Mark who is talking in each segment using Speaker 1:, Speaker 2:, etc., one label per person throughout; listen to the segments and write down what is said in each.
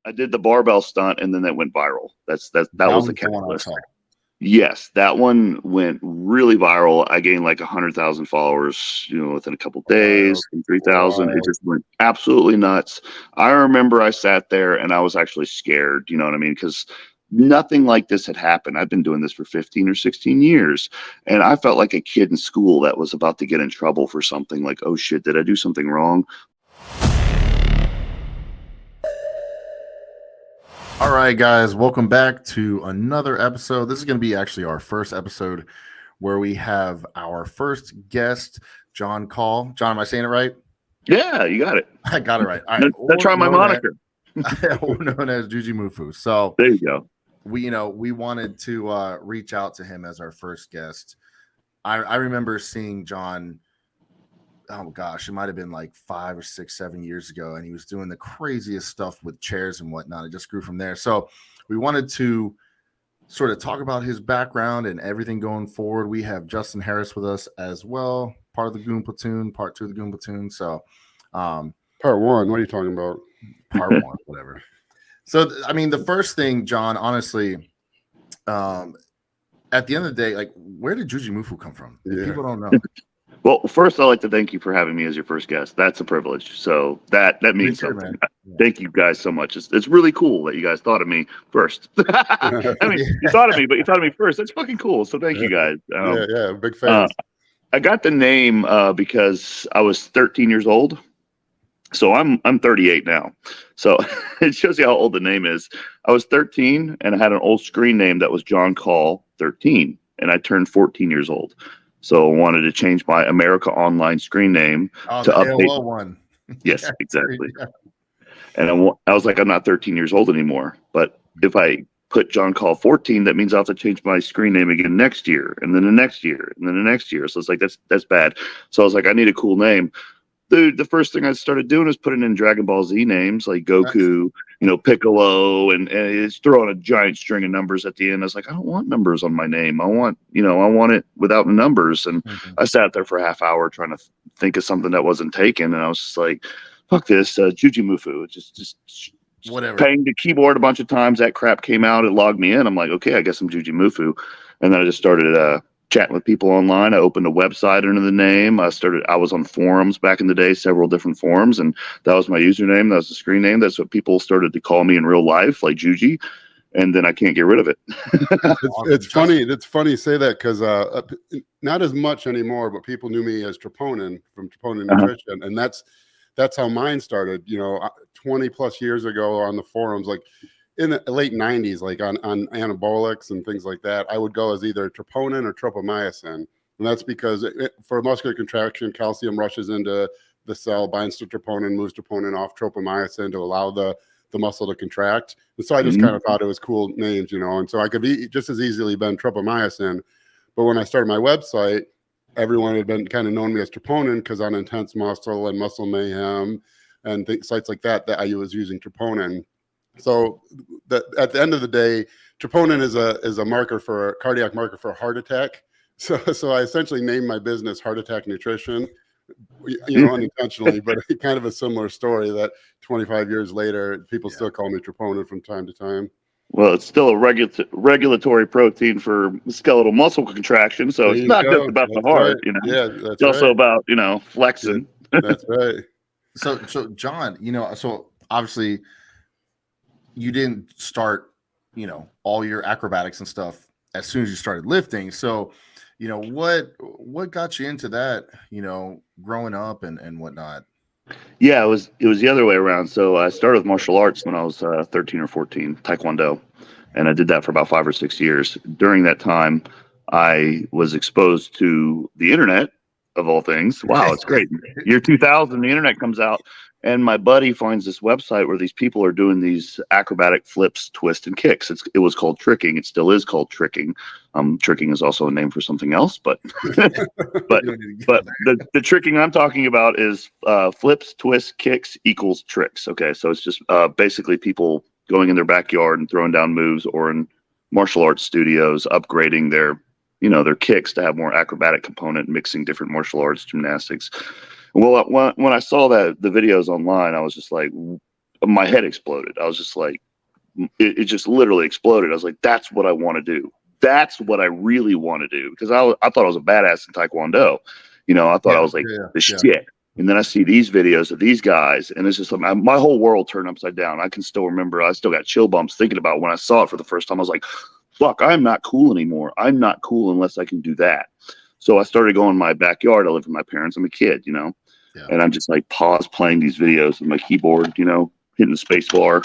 Speaker 1: I did the barbell stunt, and then that went viral. That was the catalyst.
Speaker 2: One.
Speaker 1: Yes, that one went really viral. I gained like 100,000 followers, within a couple days, 3,000. It just went absolutely nuts. I remember I sat there and I was actually scared, you know what I mean? Because nothing like this had happened. I've been doing this for 15 or 16 years, and I felt like a kid in school that was about to get in trouble for something. Like, oh shit, did I do something wrong?
Speaker 2: All right, guys, welcome back to another episode. This is going to be actually our first episode where we have our first guest, John Call. John, am I saying it right?
Speaker 1: Yeah, you got it.
Speaker 2: I got it right. All right.
Speaker 1: Let's try my moniker.
Speaker 2: We're known as Jujimufu. So
Speaker 1: there you go.
Speaker 2: We wanted to reach out to him as our first guest. I remember seeing John. Oh gosh, it might have been like 5 or 6, 7 years ago, and he was doing the craziest stuff with chairs and whatnot. It just grew from there. So we wanted to sort of talk about his background and everything going forward. We have Justin Harris with us as well, part of the Goon Platoon, part 2 of the Goon Platoon. So
Speaker 3: part 1, what are you talking about?
Speaker 2: Part 1, whatever. So I mean, the first thing, John, honestly, at the end of the day, like, where did Jujimufu come from? If people don't know.
Speaker 1: Well, first, I'd like to thank you for having me as your first guest. That's a privilege. So that means something. Thank you guys so much. It's really cool that you guys thought of me first. I mean, you thought of me, but you thought of me first. That's fucking cool. So thank you guys.
Speaker 3: Big fans.
Speaker 1: I got the name because I was 13 years old. So I'm 38 now. So it shows you how old the name is. I was 13 and I had an old screen name that was John Call 13, and I turned 14 years old. So I wanted to change my America Online screen name to update.
Speaker 2: AOL one.
Speaker 1: Yes, exactly. And I was like, I'm not 13 years old anymore. But if I put John Call 14, that means I'll have to change my screen name again next year, and then the next year, and then the next year. So it's like, that's bad. So I was like, I need a cool name. Dude, the first thing I started doing is putting in Dragon Ball Z names like Goku, Piccolo, and it's throwing a giant string of numbers at the end. I was like, I don't want numbers on my name. I want it without the numbers. And I sat there for a half hour trying to think of something that wasn't taken. And I was just like, fuck this, Jujimufu. Just
Speaker 2: whatever.
Speaker 1: Banged the keyboard a bunch of times. That crap came out. It logged me in. I'm like, okay, I guess I'm Jujimufu. And then I just started chatting with people online. I opened a website under the name. I was on forums back in the day, several different forums, and that was my username. That was the screen name. That's what people started to call me in real life, like Juji. And then I can't get rid of it.
Speaker 3: It's funny. It's funny you say that because not as much anymore, but people knew me as Troponin from Troponin Nutrition, and that's how mine started. 20 plus years ago on the forums, like in the late 90s, like on anabolics and things like that, I would go as either troponin or tropomyosin. And that's because for muscular contraction, calcium rushes into the cell, binds to troponin, moves troponin off tropomyosin to allow the muscle to contract. And so I just kind of thought it was cool names, and so I could be just as easily been tropomyosin. But when I started my website, everyone had been kind of known me as Troponin because on Intense Muscle and Muscle Mayhem and sites like that I was using Troponin. So at the end of the day, troponin is a marker for cardiac marker for a heart attack. So I essentially named my business Heart Attack Nutrition, unintentionally, but kind of a similar story that 25 years later, people still call me troponin from time to time.
Speaker 1: Well, it's still a regulatory protein for skeletal muscle contraction. So it's not just about the heart,
Speaker 3: it's
Speaker 1: also about, flexing.
Speaker 3: Yeah, that's right.
Speaker 2: So John, so obviously you didn't start, all your acrobatics and stuff as soon as you started lifting. So, what got you into that, growing up and whatnot?
Speaker 1: Yeah, it was the other way around. So I started with martial arts when I was 13 or 14, Taekwondo, and I did that for about 5 or 6 years. During that time, I was exposed to the internet, of all things. Wow, it's great. Year 2000, the internet comes out. And my buddy finds this website where these people are doing these acrobatic flips, twists, and kicks. It was called tricking. It still is called tricking. Tricking is also a name for something else, but the tricking I'm talking about is flips, twists, kicks equals tricks. Okay, so it's just basically people going in their backyard and throwing down moves, or in martial arts studios upgrading their kicks to have more acrobatic component, mixing different martial arts, gymnastics. Well, when I saw the videos online, I was just like, my head exploded. I was just like, it just literally exploded. I was like, that's what I want to do. That's what I really want to do. Because I thought I was a badass in Taekwondo. You know, I thought I was like the shit. And then I see these videos of these guys, and it's just like my whole world turned upside down. I can still remember, I still got chill bumps thinking about when I saw it for the first time. I was like, fuck, I'm not cool anymore. I'm not cool unless I can do that. So I started going in my backyard. I live with my parents. I'm a kid, you know, and I'm just like playing these videos on my keyboard, you know, hitting the space bar,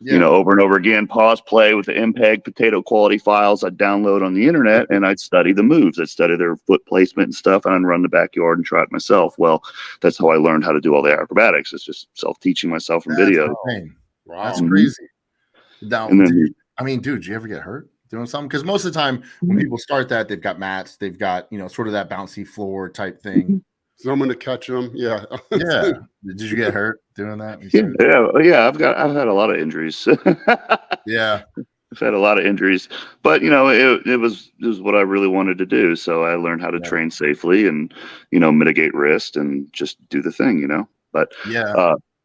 Speaker 1: you know, over and over again, play with the MPEG potato quality files I'd download on the internet, and I'd study the moves. I'd study their foot placement and stuff, and I'd run the backyard and try it myself. Well, that's how I learned how to do all the acrobatics. It's just self-teaching myself from video.
Speaker 2: Wow. That's crazy. Now, dude, did you ever get hurt doing something? Because most of the time when people start that, they've got mats, they've got, you know, sort of that bouncy floor type thing.
Speaker 3: Someone to catch them. Yeah.
Speaker 2: Yeah. Did you get hurt doing that?
Speaker 1: Yeah. I've had a lot of injuries.
Speaker 2: Yeah.
Speaker 1: I've had a lot of injuries, but you know, it was what I really wanted to do. So I learned how to train safely and, you know, mitigate risk and just do the thing, you know. But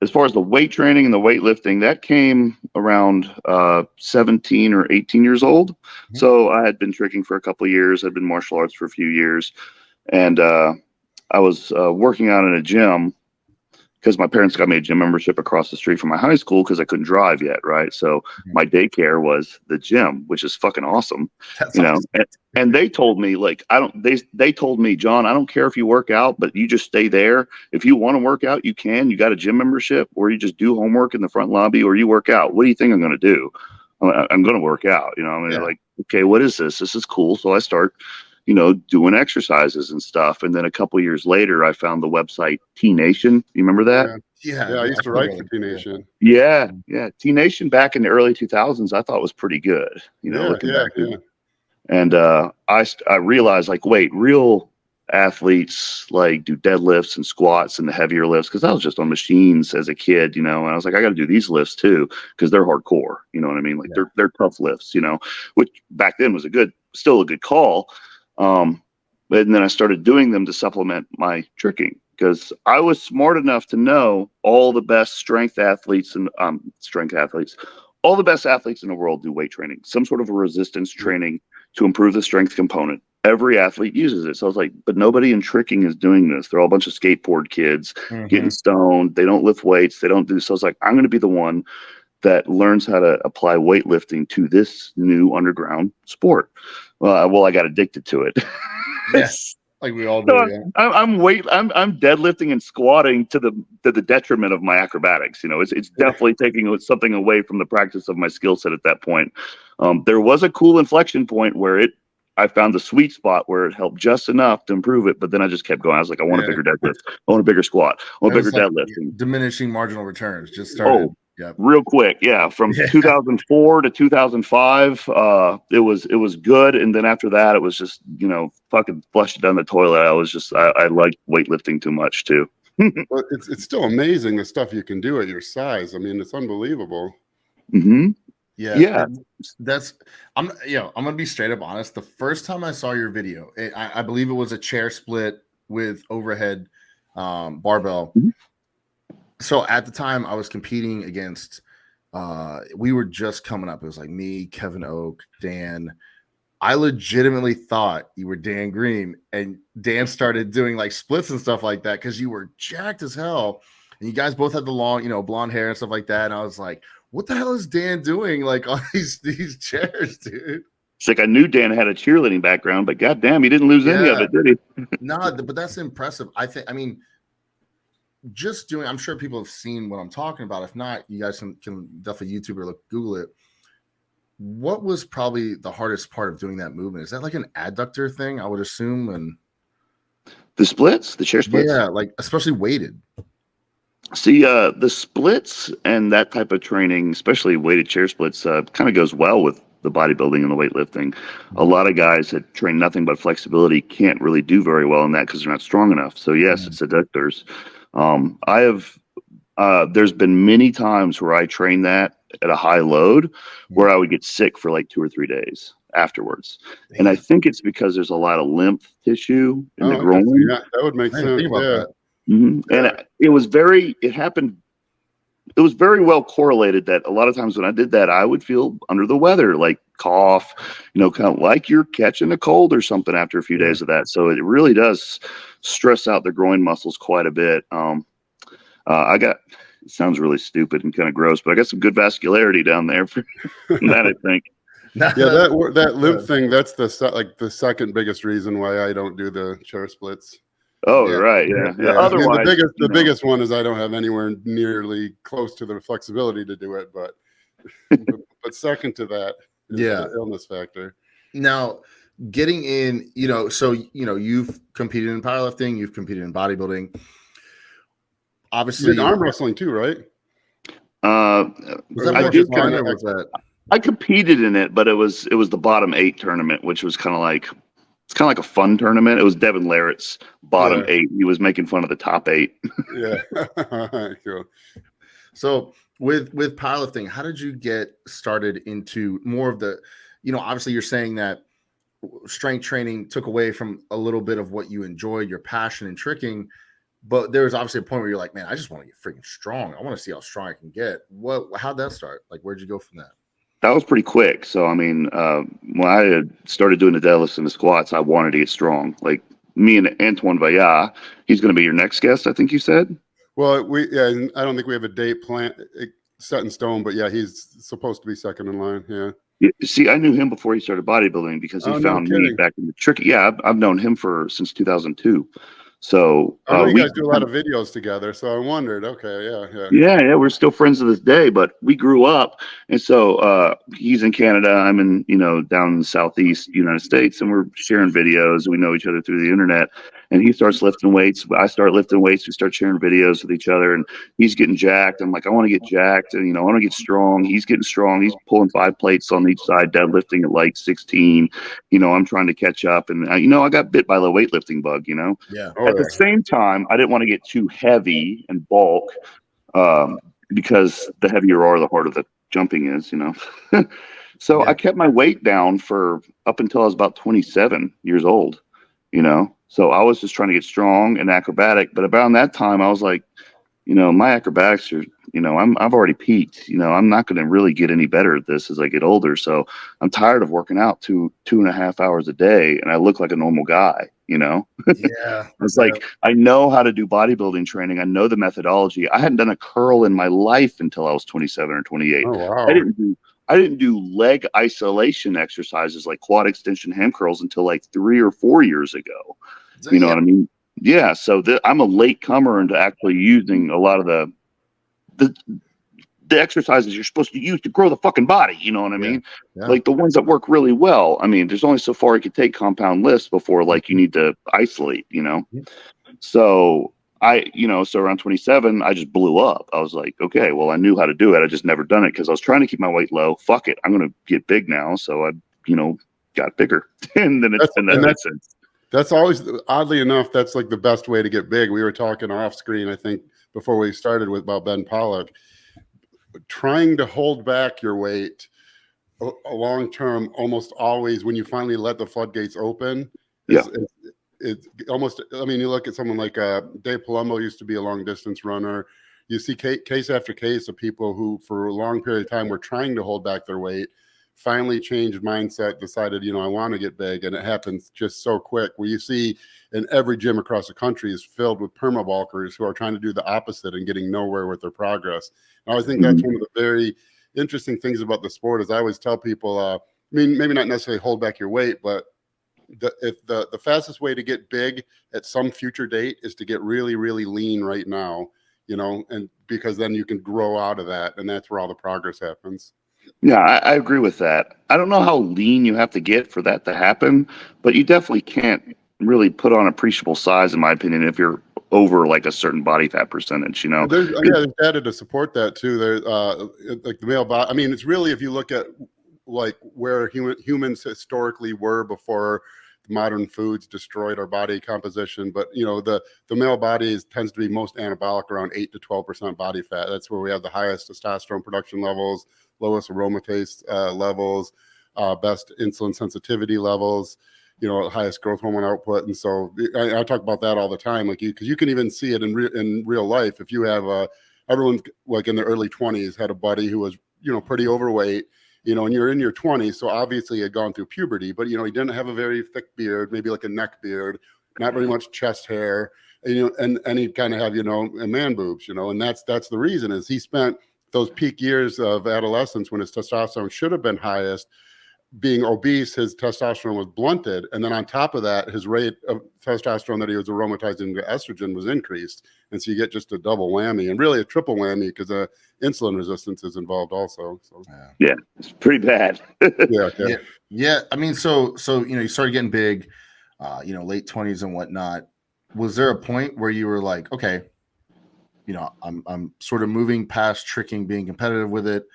Speaker 1: as far as the weight training and the weightlifting, that came around 17 or 18 years old. So I had been tricking for a couple of years. I'd been martial arts for a few years, and I was working out in a gym because my parents got me a gym membership across the street from my high school because I couldn't drive yet, right? So my daycare was the gym, which is fucking awesome. That's awesome. And they told me, like, they told me, John, I don't care if you work out, but you just stay there. If you want to work out, you can. You got a gym membership, or you just do homework in the front lobby, or you work out. What do you think I'm going to do? I'm going to work out. You know, I mean, like, okay, what is this? This is cool. So I start, you know, doing exercises and stuff. And then a couple years later, I found the website T Nation. You remember that?
Speaker 3: Yeah, I used to write for T Nation.
Speaker 1: Yeah. T Nation back in the early 2000s, I thought was pretty good. You know, looking back. And I realized, like, wait, real athletes like do deadlifts and squats and the heavier lifts, because I was just on machines as a kid, you know, and I was like, I got to do these lifts too because they're hardcore. You know what I mean? Like they're tough lifts, you know, which back then was still a good call. But then I started doing them to supplement my tricking, because I was smart enough to know all the best all the best athletes in the world do weight training, some sort of a resistance training to improve the strength component. Every athlete uses it. So I was like, but nobody in tricking is doing this. They're all a bunch of skateboard kids getting stoned. They don't lift weights. They don't do. So I was like, I'm going to be the one that learns how to apply weightlifting to this new underground sport. Well, I got addicted to it.
Speaker 2: Yes, like we all do.
Speaker 1: So I'm deadlifting and squatting to the detriment of my acrobatics. You know, it's definitely taking something away from the practice of my skill set at that point. There was a cool inflection point where I found the sweet spot where it helped just enough to improve it, but then I just kept going. I was like, I want a bigger deadlift. I want a bigger squat. I want a bigger deadlift.
Speaker 2: Diminishing marginal returns just started.
Speaker 1: Real quick. Yeah. From 2004 to 2005, it was good. And then after that, it was just, you know, fucking flushed it down the toilet. I liked weightlifting too much too.
Speaker 3: Well, it's still amazing the stuff you can do at your size. I mean, it's unbelievable.
Speaker 2: Yeah. I'm gonna be straight up honest. The first time I saw your video, I believe it was a chair split with overhead barbell. So at the time I was competing against, we were just coming up. It was like me, Kevin Oak, Dan. I legitimately thought you were Dan Green, and Dan started doing like splits and stuff like that because you were jacked as hell. And you guys both had the long, you know, blonde hair and stuff like that. And I was like, what the hell is Dan doing like on these chairs, dude?
Speaker 1: It's like I knew Dan had a cheerleading background, but goddamn, he didn't lose any of it, did he?
Speaker 2: No, but that's impressive. I mean, just doing, I'm sure people have seen what I'm talking about. If not, you guys can definitely YouTube or Google it. What was probably the hardest part of doing that movement? Is that like an adductor thing, I would assume? And
Speaker 1: the splits, the chair splits?
Speaker 2: Yeah, like especially weighted.
Speaker 1: See, the splits and that type of training, especially weighted chair splits, kind of goes well with the bodybuilding and the weightlifting. A lot of guys that train nothing but flexibility can't really do very well in that because they're not strong enough. So yes, it's adductors. There's been many times where I train that at a high load where I would get sick for like 2 or 3 days afterwards. And I think it's because there's a lot of lymph tissue in the groin.
Speaker 3: Yeah, that would make sense.
Speaker 1: And it happened it was very well correlated that a lot of times when I did that, I would feel under the weather, like cough, kind of like you're catching a cold or something after a few days of that. So it really does stress out the groin muscles quite a bit. It sounds really stupid and kind of gross, but I got some good vascularity down there for that, I think.
Speaker 3: Yeah, that limp thing, that's the second biggest reason why I don't do the chair splits.
Speaker 1: Oh, yeah. Right. Yeah. Otherwise,
Speaker 3: I mean, the biggest one is I don't have anywhere nearly close to the flexibility to do it. But second to that is the illness factor.
Speaker 2: Now, getting in, so, you've competed in powerlifting, you've competed in bodybuilding. Obviously,
Speaker 3: arm wrestling too, right?
Speaker 1: I competed in it, but it was the bottom 8 tournament, which was kind of like a fun tournament. It was Devin Larrett's bottom 8. He was making fun of the top 8.
Speaker 3: Yeah. Cool.
Speaker 2: So with powerlifting, how did you get started into more of the, obviously you're saying that strength training took away from a little bit of what you enjoyed, your passion in tricking, but there was obviously a point where you're like, man, I just want to get freaking strong. I want to see how strong I can get. How'd that start? Like, where'd you go from that?
Speaker 1: That was pretty quick. So, I mean, when I had started doing the deadlifts and the squats, I wanted to get strong. Like me and Antoine Vaillat, he's going to be your next guest, I think you said.
Speaker 3: Well, I don't think we have a date set in stone, but yeah, he's supposed to be second in line. Yeah.
Speaker 1: See, I knew him before he started bodybuilding because he found me back in the trick. Yeah, I've known him since 2002. So
Speaker 3: I know you guys do a lot of videos together, so I wondered. Okay,
Speaker 1: yeah, we're still friends to this day, but we grew up, and so he's in Canada, I'm in down in the southeast United States, and we're sharing videos. We know each other through the internet, and he starts lifting weights. I start lifting weights. We start sharing videos with each other, and he's getting jacked. I'm like, I want to get jacked, and I want to get strong. He's getting strong. He's pulling 5 plates on each side, deadlifting at like 16. I'm trying to catch up, and I got bit by the weightlifting bug.
Speaker 2: Yeah.
Speaker 1: At the same time, I didn't want to get too heavy and bulk because the heavier you are, the harder the jumping is, So I kept my weight down for up until I was about 27 years old, So I was just trying to get strong and acrobatic. But around that time, I was like, my acrobatics are, I've already peaked. I'm not going to really get any better at this as I get older. So I'm tired of working out 2.5 hours a day, and I look like a normal guy.
Speaker 2: Yeah.
Speaker 1: It's like, I know how to do bodybuilding training. I know the methodology. I hadn't done a curl in my life until I was 27 or 28.
Speaker 3: Oh, wow.
Speaker 1: I didn't do leg isolation exercises like quad extension ham curls until like 3 or 4 years ago. You know what I mean? Yeah. So I'm a late comer into actually using a lot of the exercises you're supposed to use to grow the fucking body. You know what I mean?
Speaker 2: Yeah.
Speaker 1: Like the ones that work really well. I mean, there's only so far you can take compound lifts before like you need to isolate, So so around 27, I just blew up. I was like, okay, well, I knew how to do it. I just never done it because I was trying to keep my weight low. Fuck it. I'm going to get big now. So I, got bigger. And then
Speaker 3: that's always, oddly enough, that's like the best way to get big. We were talking off screen, I think, before we started about Ben Pollock. Trying to hold back your weight a long term, almost always when you finally let the floodgates open, it's almost, I mean, you look at someone like Dave Palumbo used to be a long distance runner. You see case after case of people who for a long period of time were trying to hold back their weight, finally changed mindset, decided, I want to get big. And it happens just so quick, where you see in every gym across the country is filled with perma-bulkers who are trying to do the opposite and getting nowhere with their progress. And I think that's one of the very interesting things about the sport is I always tell people, I mean, maybe not necessarily hold back your weight, but the fastest way to get big at some future date is to get really, really lean right now, and because then you can grow out of that. And that's where all the progress happens.
Speaker 1: Yeah, I agree with that. I don't know how lean you have to get for that to happen, but you definitely can't really put on appreciable size, in my opinion, if you're over like a certain body fat percentage,
Speaker 3: There's data to support that too. There's like the male body. I mean, it's really, if you look at like where humans historically were before modern foods destroyed our body composition, but the male body tends to be most anabolic, around 8 to 12% body fat. That's where we have the highest testosterone production levels, lowest aromatase levels, best insulin sensitivity levels, highest growth hormone output. And so I talk about that all the time, like because you can even see it in real life. If you have everyone's like in their early 20s had a buddy who was, pretty overweight, and you're in your 20s. So obviously he had gone through puberty, but, he didn't have a very thick beard, maybe like a neck beard, not very much chest hair, and he'd kind of have, a man boobs, and that's the reason is he spent those peak years of adolescence when his testosterone should have been highest. Being obese, his testosterone was blunted. And then on top of that, his rate of testosterone that he was aromatizing into estrogen was increased. And so you get just a double whammy and really a triple whammy because insulin resistance is involved also. So
Speaker 1: yeah, it's pretty bad.
Speaker 2: Yeah. I mean, so you started getting big, late 20s and whatnot. Was there a point where you were like, okay, I'm sort of moving past tricking, being competitive with it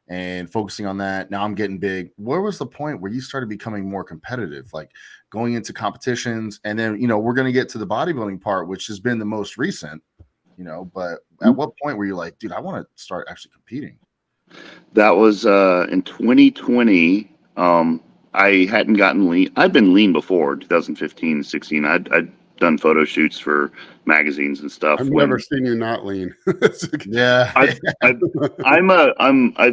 Speaker 2: and focusing on that. Now I'm getting big. Where was the point where you started becoming more competitive, like going into competitions? And then, we're going to get to the bodybuilding part, which has been the most recent, but at what point were you like, dude, I want to start actually competing?
Speaker 1: That was in 2020. I hadn't gotten lean. I'd been lean before 2015, 16. I'd done photo shoots for magazines and stuff.
Speaker 3: I've never seen you not lean.
Speaker 2: Yeah.
Speaker 1: I've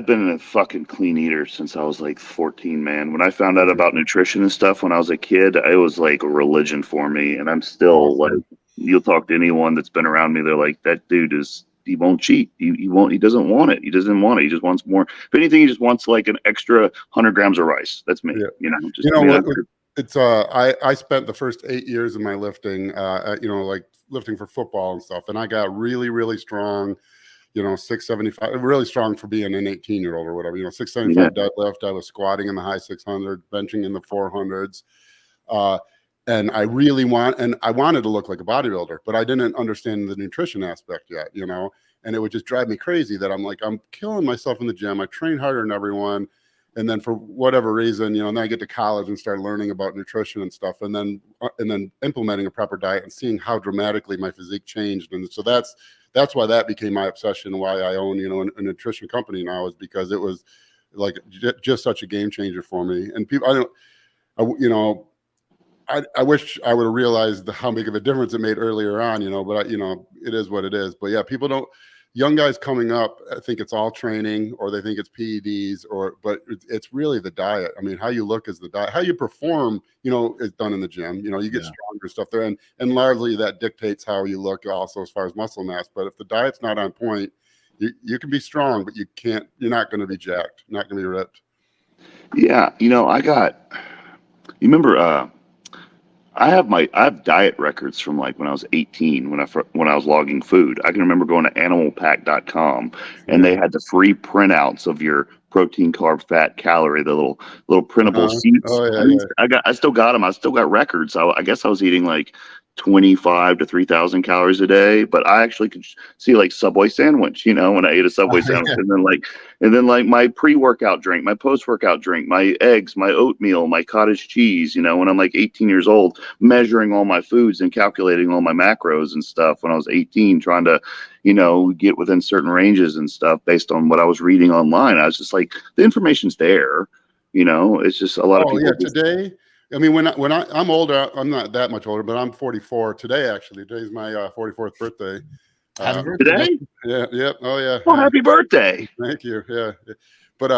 Speaker 1: been a fucking clean eater since I was like 14, man. When I found out about nutrition and stuff when I was a kid, it was like a religion for me. And I'm still like, you'll talk to anyone that's been around me, they're like, that dude he won't cheat. He doesn't want it. He doesn't want it. He just wants more. If anything, he just wants like an extra 100 grams of rice. That's me.
Speaker 3: It's I spent the first 8 years of my lifting, like lifting for football and stuff, and I got really, really strong, 675, really strong for being an 18-year-old or whatever, 675 deadlift. I was squatting in the high 600, benching in the 400s, and I wanted to look like a bodybuilder, but I didn't understand the nutrition aspect yet, and it would just drive me crazy that I'm killing myself in the gym. I train harder than everyone. And then for whatever reason, and then I get to college and start learning about nutrition and stuff, and then implementing a proper diet and seeing how dramatically my physique changed. And so that's why that became my obsession. Why I own, a nutrition company now is because it was like just such a game changer for me. And people, I wish I would have realized how big of a difference it made earlier on, but it is what it is. But yeah, people don't. Young guys coming up, I think it's all training, or they think it's PEDs, but it's really the diet. I mean, how you look is the diet. How you perform, is done in the gym. You get stronger stuff there, and largely that dictates how you look also as far as muscle mass. But if the diet's not on point, you can be strong, but you're not going to be jacked, not going to be ripped.
Speaker 1: Yeah, you remember I have diet records from like when I was 18 when I was logging food. I can remember going to animalpack.com and they had the free printouts of your protein, carb, fat, calorie, the little printable sheets.
Speaker 3: Oh, yeah,
Speaker 1: I still got them. I still got records. I guess I was eating like 25 to 3,000 calories a day, but I actually could see like Subway sandwich, when I ate a Subway sandwich, and then like my pre-workout drink, my post-workout drink, my eggs, my oatmeal, my cottage cheese, when I'm like 18 years old, measuring all my foods and calculating all my macros and stuff when I was 18, trying to, get within certain ranges and stuff based on what I was reading online. I was just like, the information's there, it's just a lot of people.
Speaker 3: Today. I mean, when I'm older, I'm not that much older, but I'm 44 today. Actually, today's my 44th birthday.
Speaker 1: Happy birthday!
Speaker 3: Yeah, yeah, oh yeah.
Speaker 1: Well, happy birthday!
Speaker 3: Thank you. Yeah, but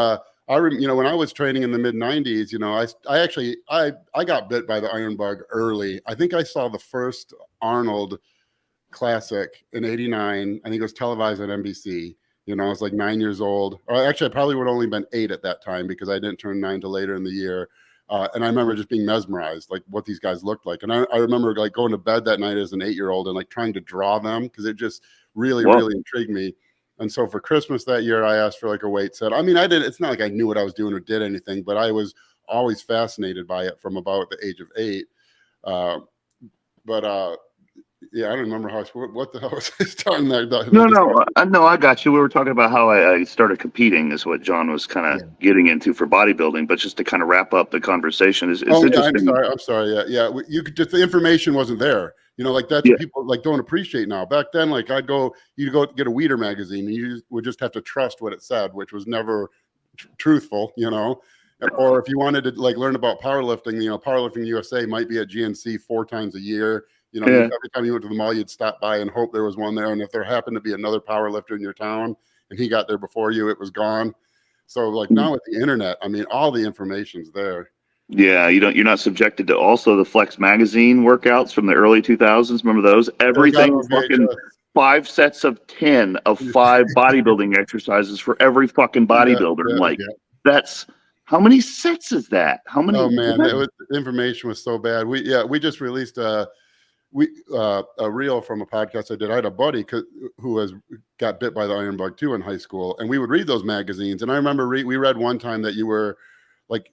Speaker 3: when I was training in the mid 90s, I got bit by the iron bug early. I think I saw the first Arnold Classic in '89. I think it was televised on NBC. I was like 9 years old. Or actually, I probably would have only been 8 at that time because I didn't turn 9 till later in the year. And I remember just being mesmerized, like what these guys looked like. And I remember like going to bed that night as an 8-year-old and like trying to draw them because it just really, really intrigued me. And so for Christmas that year, I asked for like a weight set. I mean, it's not like I knew what I was doing or did anything, but I was always fascinated by it from about the age of 8. Yeah, I don't remember what the hell was I starting there.
Speaker 1: No, I got you. We were talking about how I started competing is what John was kind of getting into for bodybuilding, but just to kind of wrap up the conversation is interesting.
Speaker 3: I'm sorry. Yeah. You could just, the information wasn't there. Like that's what people like don't appreciate now. Back then, like you'd go get a Weeder magazine and you would just have to trust what it said, which was never truthful, Or if you wanted to like learn about powerlifting, Powerlifting USA might be at GNC 4 times a year. You know, every time you went to the mall, you'd stop by and hope there was one there. And if there happened to be another power lifter in your town and he got there before you, it was gone. So like now with the internet, I mean, all the information's there.
Speaker 1: Yeah, you're not subjected to also the Flex magazine workouts from the early 2000s. Remember those? Everything fucking 5 sets of 10 of 5 bodybuilding exercises for every fucking bodybuilder. That's how many sets is that? How many?
Speaker 3: Oh man, the information was so bad. We just released a reel from a podcast I did. I had a buddy who got bit by the iron bug too in high school, and we would read those magazines. And I remember we read one time that you were like,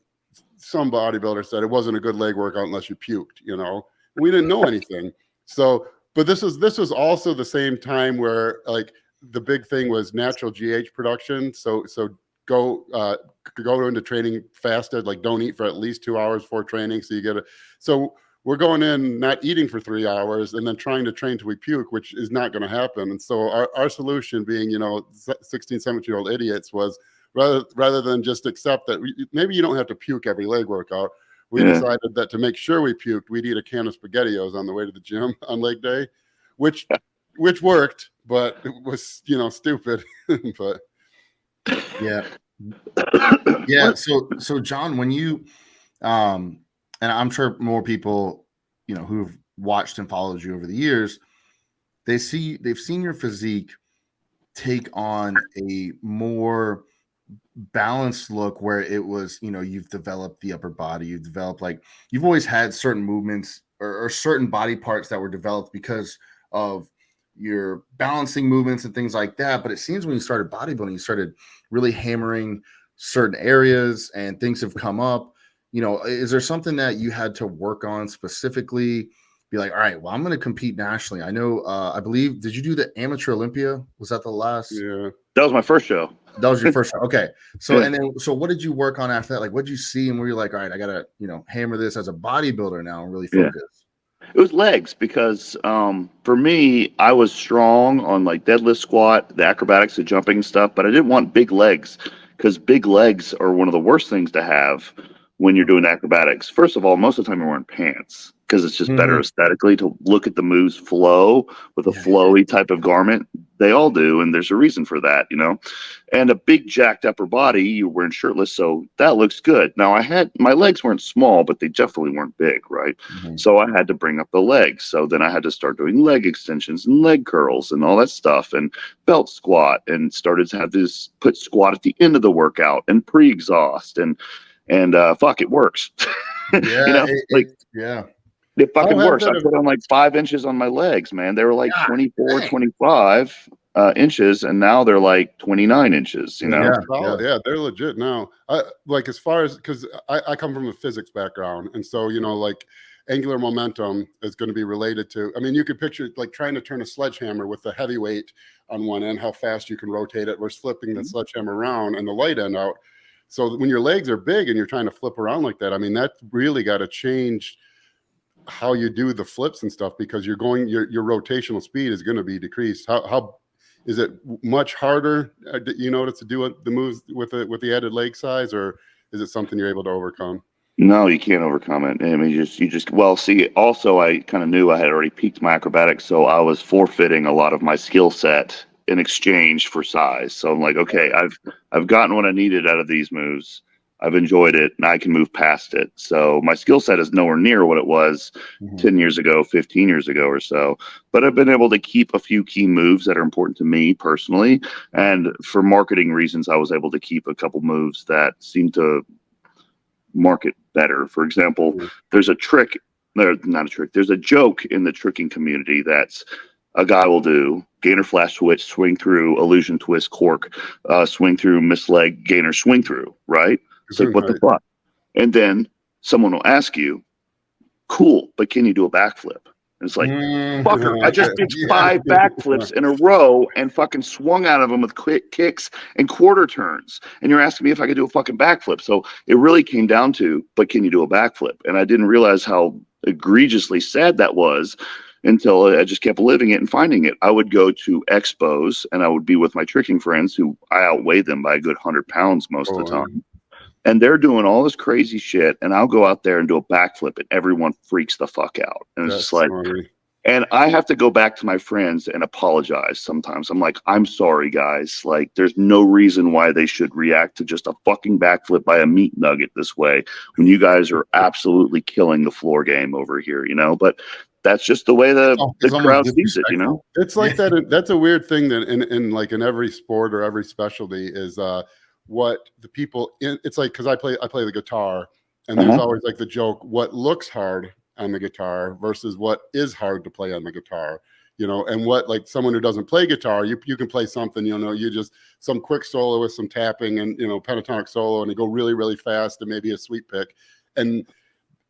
Speaker 3: some bodybuilder said it wasn't a good leg workout unless you puked. You know, we didn't know anything. So, but this was also the same time where like the big thing was natural GH production. So go into training fasted, like don't eat for at least 2 hours before training. So you get so we're going in not eating for 3 hours and then trying to train till we puke, which is not going to happen. And so our solution being, 16, 17-year-old idiots was rather than just accept that maybe you don't have to puke every leg workout. We decided that to make sure we puked, we'd eat a can of SpaghettiOs on the way to the gym on leg day, which worked, but it was, stupid. But
Speaker 2: yeah. So John, when you, and I'm sure more people, who've watched and followed you over the years, they've seen your physique take on a more balanced look where it was, you've developed the upper body, you've developed, like, you've always had certain movements or certain body parts that were developed because of your balancing movements and things like that. But it seems when you started bodybuilding, you started really hammering certain areas and things have come up. Is there something that you had to work on specifically? Be like, all right, well, I'm going to compete nationally. I know, I believe, did you do the Amateur Olympia? Was that the last?
Speaker 3: Yeah.
Speaker 1: That was my first show.
Speaker 2: That was your first show. Okay. So, and then, so what did you work on after that? Like, what did you see? And were you like, all right, I got to, hammer this as a bodybuilder now and really focus?
Speaker 1: It was legs because for me, I was strong on like deadlift, squat, the acrobatics, the jumping and stuff, but I didn't want big legs because big legs are one of the worst things to have when you're doing acrobatics. First of all, most of the time you're wearing pants because it's just better aesthetically to look at the moves flow with a flowy type of garment. They all do, and there's a reason for that, And a big jacked upper body, you're wearing shirtless, so that looks good. Now my legs weren't small, but they definitely weren't big, right? So I had to bring up the legs. So then I had to start doing leg extensions and leg curls and all that stuff and belt squat, and started to have this put squat at the end of the workout and pre-exhaust and fuck, it works. It fucking works. I put on like 5 inches on my legs, man. They were like 24, 25 inches, and now they're like 29 inches,
Speaker 3: Yeah, they're legit now. Like, as far as, because I come from a physics background, and so, like, angular momentum is going to be related to, I mean, you could picture like trying to turn a sledgehammer with the heavy weight on one end, how fast you can rotate it versus flipping the sledgehammer around and the light end out. So when your legs are big and you're trying to flip around like that, I mean, that really got to change how you do the flips and stuff, because your rotational speed is going to be decreased. How is it much harder, to do the moves with the added leg size, or is it something you're able to overcome?
Speaker 1: No, you can't overcome it. I mean, well, see, also I kind of knew I had already peaked my acrobatics, so I was forfeiting a lot of my skill set in exchange for size. So I'm like, okay, I've gotten what I needed out of these moves. I've enjoyed it, and I can move past it. So my skill set is nowhere near what it was 10 years ago, 15 years ago or so. But I've been able to keep a few key moves that are important to me personally. And for marketing reasons, I was able to keep a couple moves that seem to market better. For example, there's a trick, not a trick, there's a joke in the tricking community that's a guy will do gainer flash switch, swing through, illusion twist, cork, swing through, misleg, gainer, swing through, right? It's like, what the fuck? And then someone will ask you, cool, but can you do a backflip? And it's like, fucker, I just did 5 backflips in a row and fucking swung out of them with quick kicks and quarter turns. And you're asking me if I could do a fucking backflip. So it really came down to, but can you do a backflip? And I didn't realize how egregiously sad that was until I just kept living it and finding it. I would go to expos and I would be with my tricking friends, who I outweigh them by a good 100 pounds most of the time. And they're doing all this crazy shit, and I'll go out there and do a backflip, and everyone freaks the fuck out. And it's just like, And I have to go back to my friends and apologize sometimes. I'm like, I'm sorry, guys. Like, there's no reason why they should react to just a fucking backflip by a meat nugget this way when you guys are absolutely killing the floor game over here, you know? But that's just the way the crowd sees it, you know?
Speaker 3: It's like that. That's a weird thing that in every sport or every specialty is what the people in. It's like, because I play the guitar, and there's always like the joke, what looks hard on the guitar versus what is hard to play on the guitar, you know, and what, like, someone who doesn't play guitar, you can play something, you know, you just some quick solo with some tapping and, you know, pentatonic solo, and they go really, really fast and maybe a sweep pick. And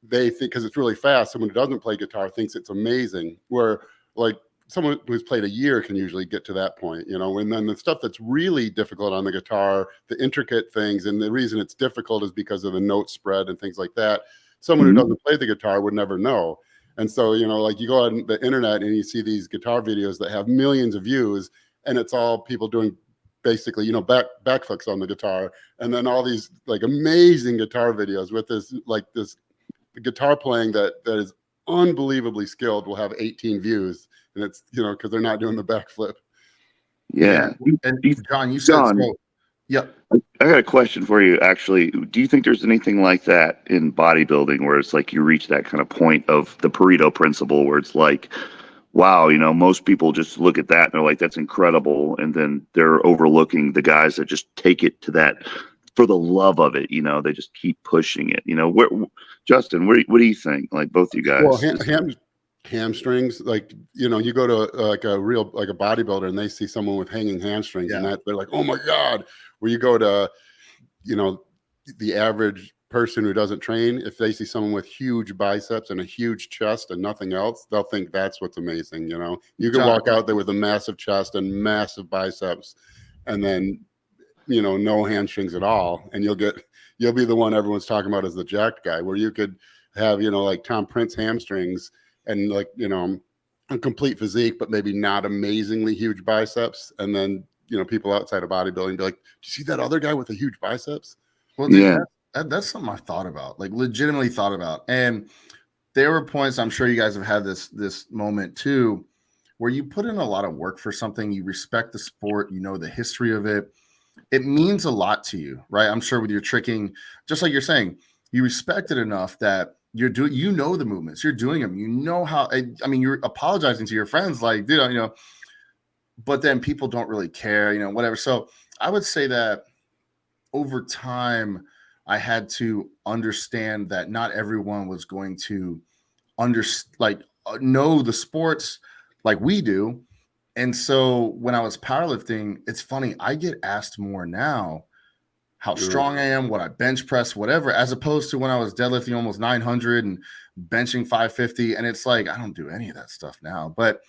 Speaker 3: they think, because it's really fast, someone who doesn't play guitar thinks it's amazing, where like someone who's played a year can usually get to that point, you know. And then the stuff that's really difficult on the guitar, the intricate things, and the reason it's difficult is because of the note spread and things like that. Someone who doesn't play the guitar would never know. And so, you know, like, you go on the internet and you see these guitar videos that have millions of views, and it's all people doing basically, you know, backflips on the guitar, and then all these like amazing guitar videos with this guitar playing that is unbelievably skilled will have 18 views, and it's, you know, because they're not doing the backflip.
Speaker 1: Yeah.
Speaker 2: And John, you said so. Yep.
Speaker 1: I got a question for you, actually. Do you think there's anything like that in bodybuilding where it's like you reach that kind of point of the Pareto principle where it's like, wow, you know, most people just look at that and they're like, that's incredible. And then they're overlooking the guys that just take it to that for the love of it. You know, they just keep pushing it. You know, Justin, what do you think? Like, both you guys.
Speaker 3: Well, hamstrings, like, you know, you go to like a bodybuilder and they see someone with hanging hamstrings, and that they're like, oh my God. Where you go to, you know, the average person who doesn't train, if they see someone with huge biceps and a huge chest and nothing else, they'll think that's what's amazing. You know, you can walk out there with a massive chest and massive biceps, and then, you know, no hamstrings at all, and you'll be the one everyone's talking about as the jacked guy. Where you could have, you know, like Tom Prince hamstrings and, like, you know, a complete physique, but maybe not amazingly huge biceps, and then, you know, people outside of bodybuilding be like, "Do you see that other guy with the huge biceps?"
Speaker 2: Well, dude, that's something I thought about, like, legitimately thought about. And there were points, I'm sure you guys have had this moment too, where you put in a lot of work for something, you respect the sport, you know the history of it. It means a lot to you, right? I'm sure with your tricking, just like you're saying, you respect it enough that you're doing, you know, the movements, you're doing them, you know how, I mean, you're apologizing to your friends, like, dude, you know, but then people don't really care, you know, whatever. So I would say that over time, I had to understand that not everyone was going to know the sports like we do. And so when I was powerlifting, it's funny, I get asked more now how strong I am, what I bench press, whatever, as opposed to when I was deadlifting almost 900 and benching 550. And it's like, I don't do any of that stuff now. But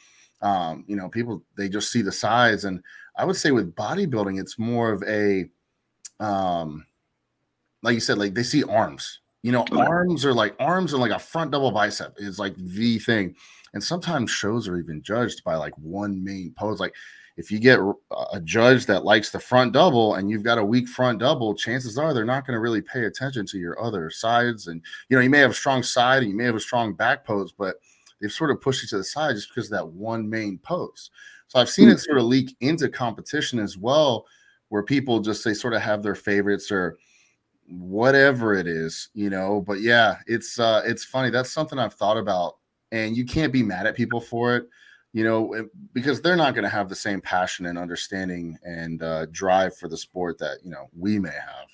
Speaker 2: you know, people, they just see the size. And I would say with bodybuilding, it's more of a like you said, like, they see arms, you know, arms are like a front double bicep is like the thing. And sometimes shows are even judged by like one main pose. Like, if you get a judge that likes the front double and you've got a weak front double, chances are they're not going to really pay attention to your other sides. And, you know, you may have a strong side and you may have a strong back pose, but they've sort of pushed you to the side just because of that one main pose. So I've seen it sort of leak into competition as well, where people just, they sort of have their favorites or whatever it is, you know. But yeah, it's funny. That's something I've thought about, and you can't be mad at people for it, you know, because they're not going to have the same passion and understanding and drive for the sport that, you know, we may have.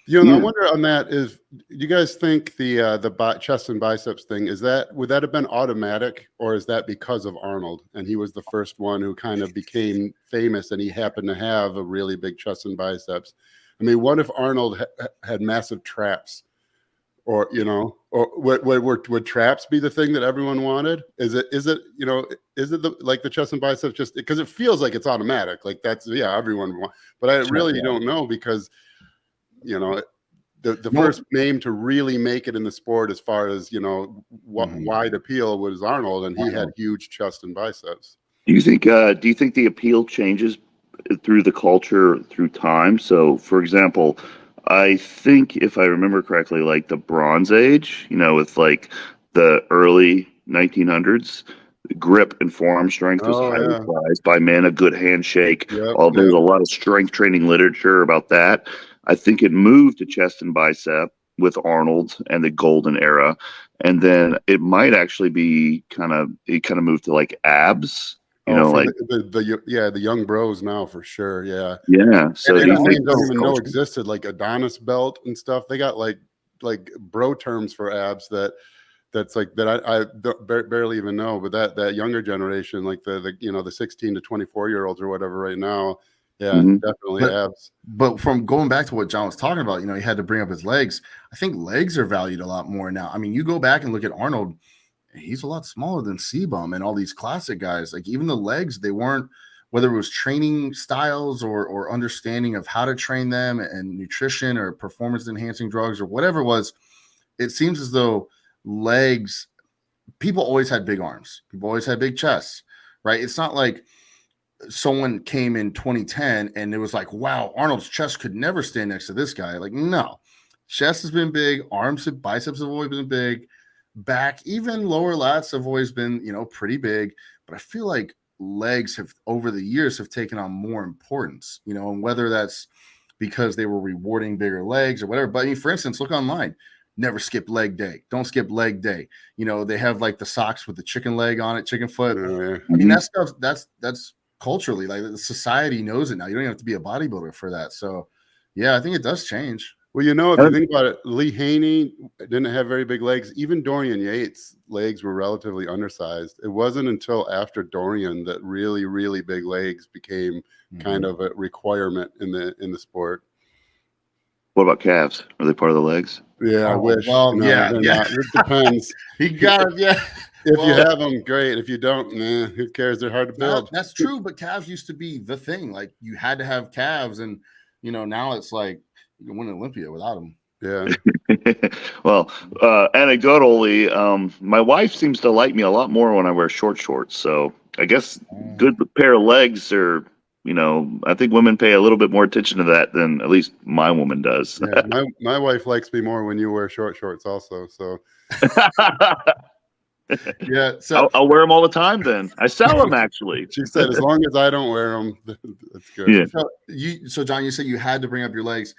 Speaker 3: You know, I wonder on that is, do you guys think the chest and biceps thing, would that have been automatic, or is that because of Arnold and he was the first one who kind of became famous and he happened to have a really big chest and biceps? I mean, what if Arnold had massive traps, or, you know, or would traps be the thing that everyone wanted? Is it, you know, is it like the chest and biceps, just because it feels like it's automatic, like that's, everyone wants, but I really don't know, because, you know, the first name to really make it in the sport as far as, you know, wide appeal was Arnold, and he had huge chest and biceps.
Speaker 1: Do you think the appeal changes through the culture, through time? So, for example, I think, if I remember correctly, like the Bronze Age, you know, with like the early 1900s, grip and forearm strength was highly prized by men. A good handshake. There's a lot of strength training literature about that. I think it moved to chest and bicep with Arnold and the golden era, and then it might actually be kind of moved to like abs. You know, like
Speaker 3: the young bros now for sure. Yeah.
Speaker 1: So
Speaker 3: and things don't even know existed, like Adonis belt and stuff. They got like bro terms for abs that's like that I barely even know. But that younger generation, like the 16 to 24-year-olds or whatever right now, definitely abs.
Speaker 2: But from going back to what John was talking about, he had to bring up his legs. I think legs are valued a lot more now. I mean, you go back and look at Arnold. He's a lot smaller than C-Bum and all these classic guys. Like even the legs, they weren't, whether it was training styles or understanding of how to train them and nutrition or performance enhancing drugs or whatever it was, it seems as though legs, people always had big arms. People always had big chests, right? It's not like someone came in 2010 and it was like, wow, Arnold's chest could never stand next to this guy. Like, no, chest has been big. Arms and biceps have always been big. Back, even lower lats have always been, pretty big, but I feel like legs have over the years have taken on more importance, and whether that's because they were rewarding bigger legs or whatever. But I mean, for instance, look online, never skip leg day. Don't skip leg day. They have like the socks with the chicken leg on it, chicken foot. I mean, that stuff, that's culturally, like the society knows it now. You don't have to be a bodybuilder for that. So yeah, I think it does change.
Speaker 3: Well, if you think about it, Lee Haney didn't have very big legs. Even Dorian Yates' legs were relatively undersized. It wasn't until after Dorian that really, really big legs became kind of a requirement in the sport.
Speaker 1: What about calves? Are they part of the legs?
Speaker 3: Yeah, I wish.
Speaker 2: Well,
Speaker 3: not. It depends.
Speaker 2: He got it. Yeah.
Speaker 3: If you have them, great. If you don't, who cares? They're hard to build.
Speaker 2: That's true, but calves used to be the thing. Like you had to have calves, and now it's like you can win Olympia without them.
Speaker 3: Yeah.
Speaker 1: Well, anecdotally, my wife seems to like me a lot more when I wear shorts. So I guess good pair of legs are, I think women pay a little bit more attention to that than at least my woman does.
Speaker 3: Yeah, my wife likes me more when you wear shorts also. So.
Speaker 2: Yeah, so
Speaker 1: I'll wear them all the time. Then I sell them actually.
Speaker 3: She said, as long as I don't wear them, that's good.
Speaker 1: Yeah.
Speaker 2: So John, you said you had to bring up your legs.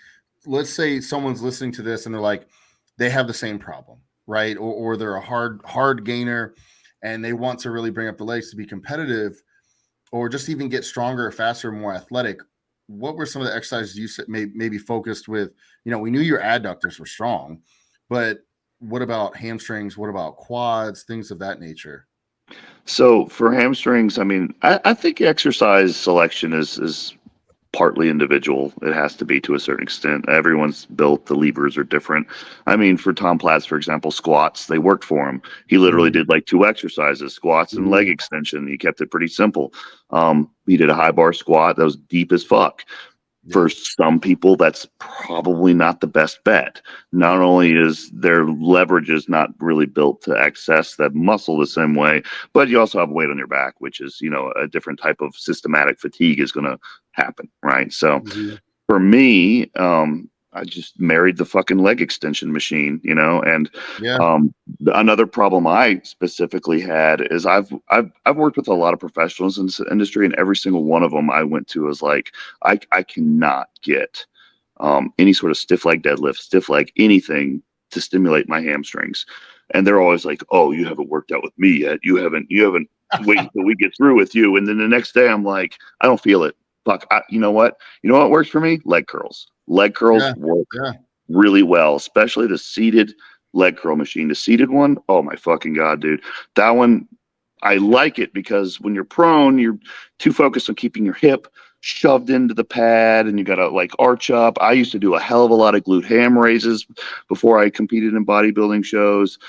Speaker 2: Let's say someone's listening to this and they're like, they have the same problem, right? Or they're a hard gainer, and they want to really bring up the legs to be competitive, or just even get stronger, faster, more athletic. What were some of the exercises you said maybe focused with? We knew your adductors were strong, but what about hamstrings? What about quads? Things of that nature.
Speaker 1: So for hamstrings, I mean, I think exercise selection is partly individual. It has to be to a certain extent. Everyone's built, the levers are different. I mean, for Tom Platz, for example, squats, they worked for him. He literally did like 2 exercises, squats and leg extension. He kept it pretty simple. He did a high bar squat that was deep as fuck. For some people, that's probably not the best bet. Not only is their leverage is not really built to access that muscle the same way, but you also have weight on your back, which is, a different type of systematic fatigue is going to happen, right? So for me, I just married the fucking leg extension machine, and another problem I specifically had is I've worked with a lot of professionals in this industry, and every single one of them I went to was like, I cannot get any sort of stiff leg deadlift, stiff leg anything to stimulate my hamstrings, and they're always like, oh, you haven't worked out with me yet, you haven't wait until we get through with you, and then the next day I'm like, I don't feel it. Fuck, you know what works for me? Leg curls. Leg curls work really well, especially the seated leg curl machine. The seated one, oh my fucking God, dude. That one, I like it because when you're prone, you're too focused on keeping your hip shoved into the pad and you got to like arch up. I used to do a hell of a lot of glute ham raises before I competed in bodybuilding shows,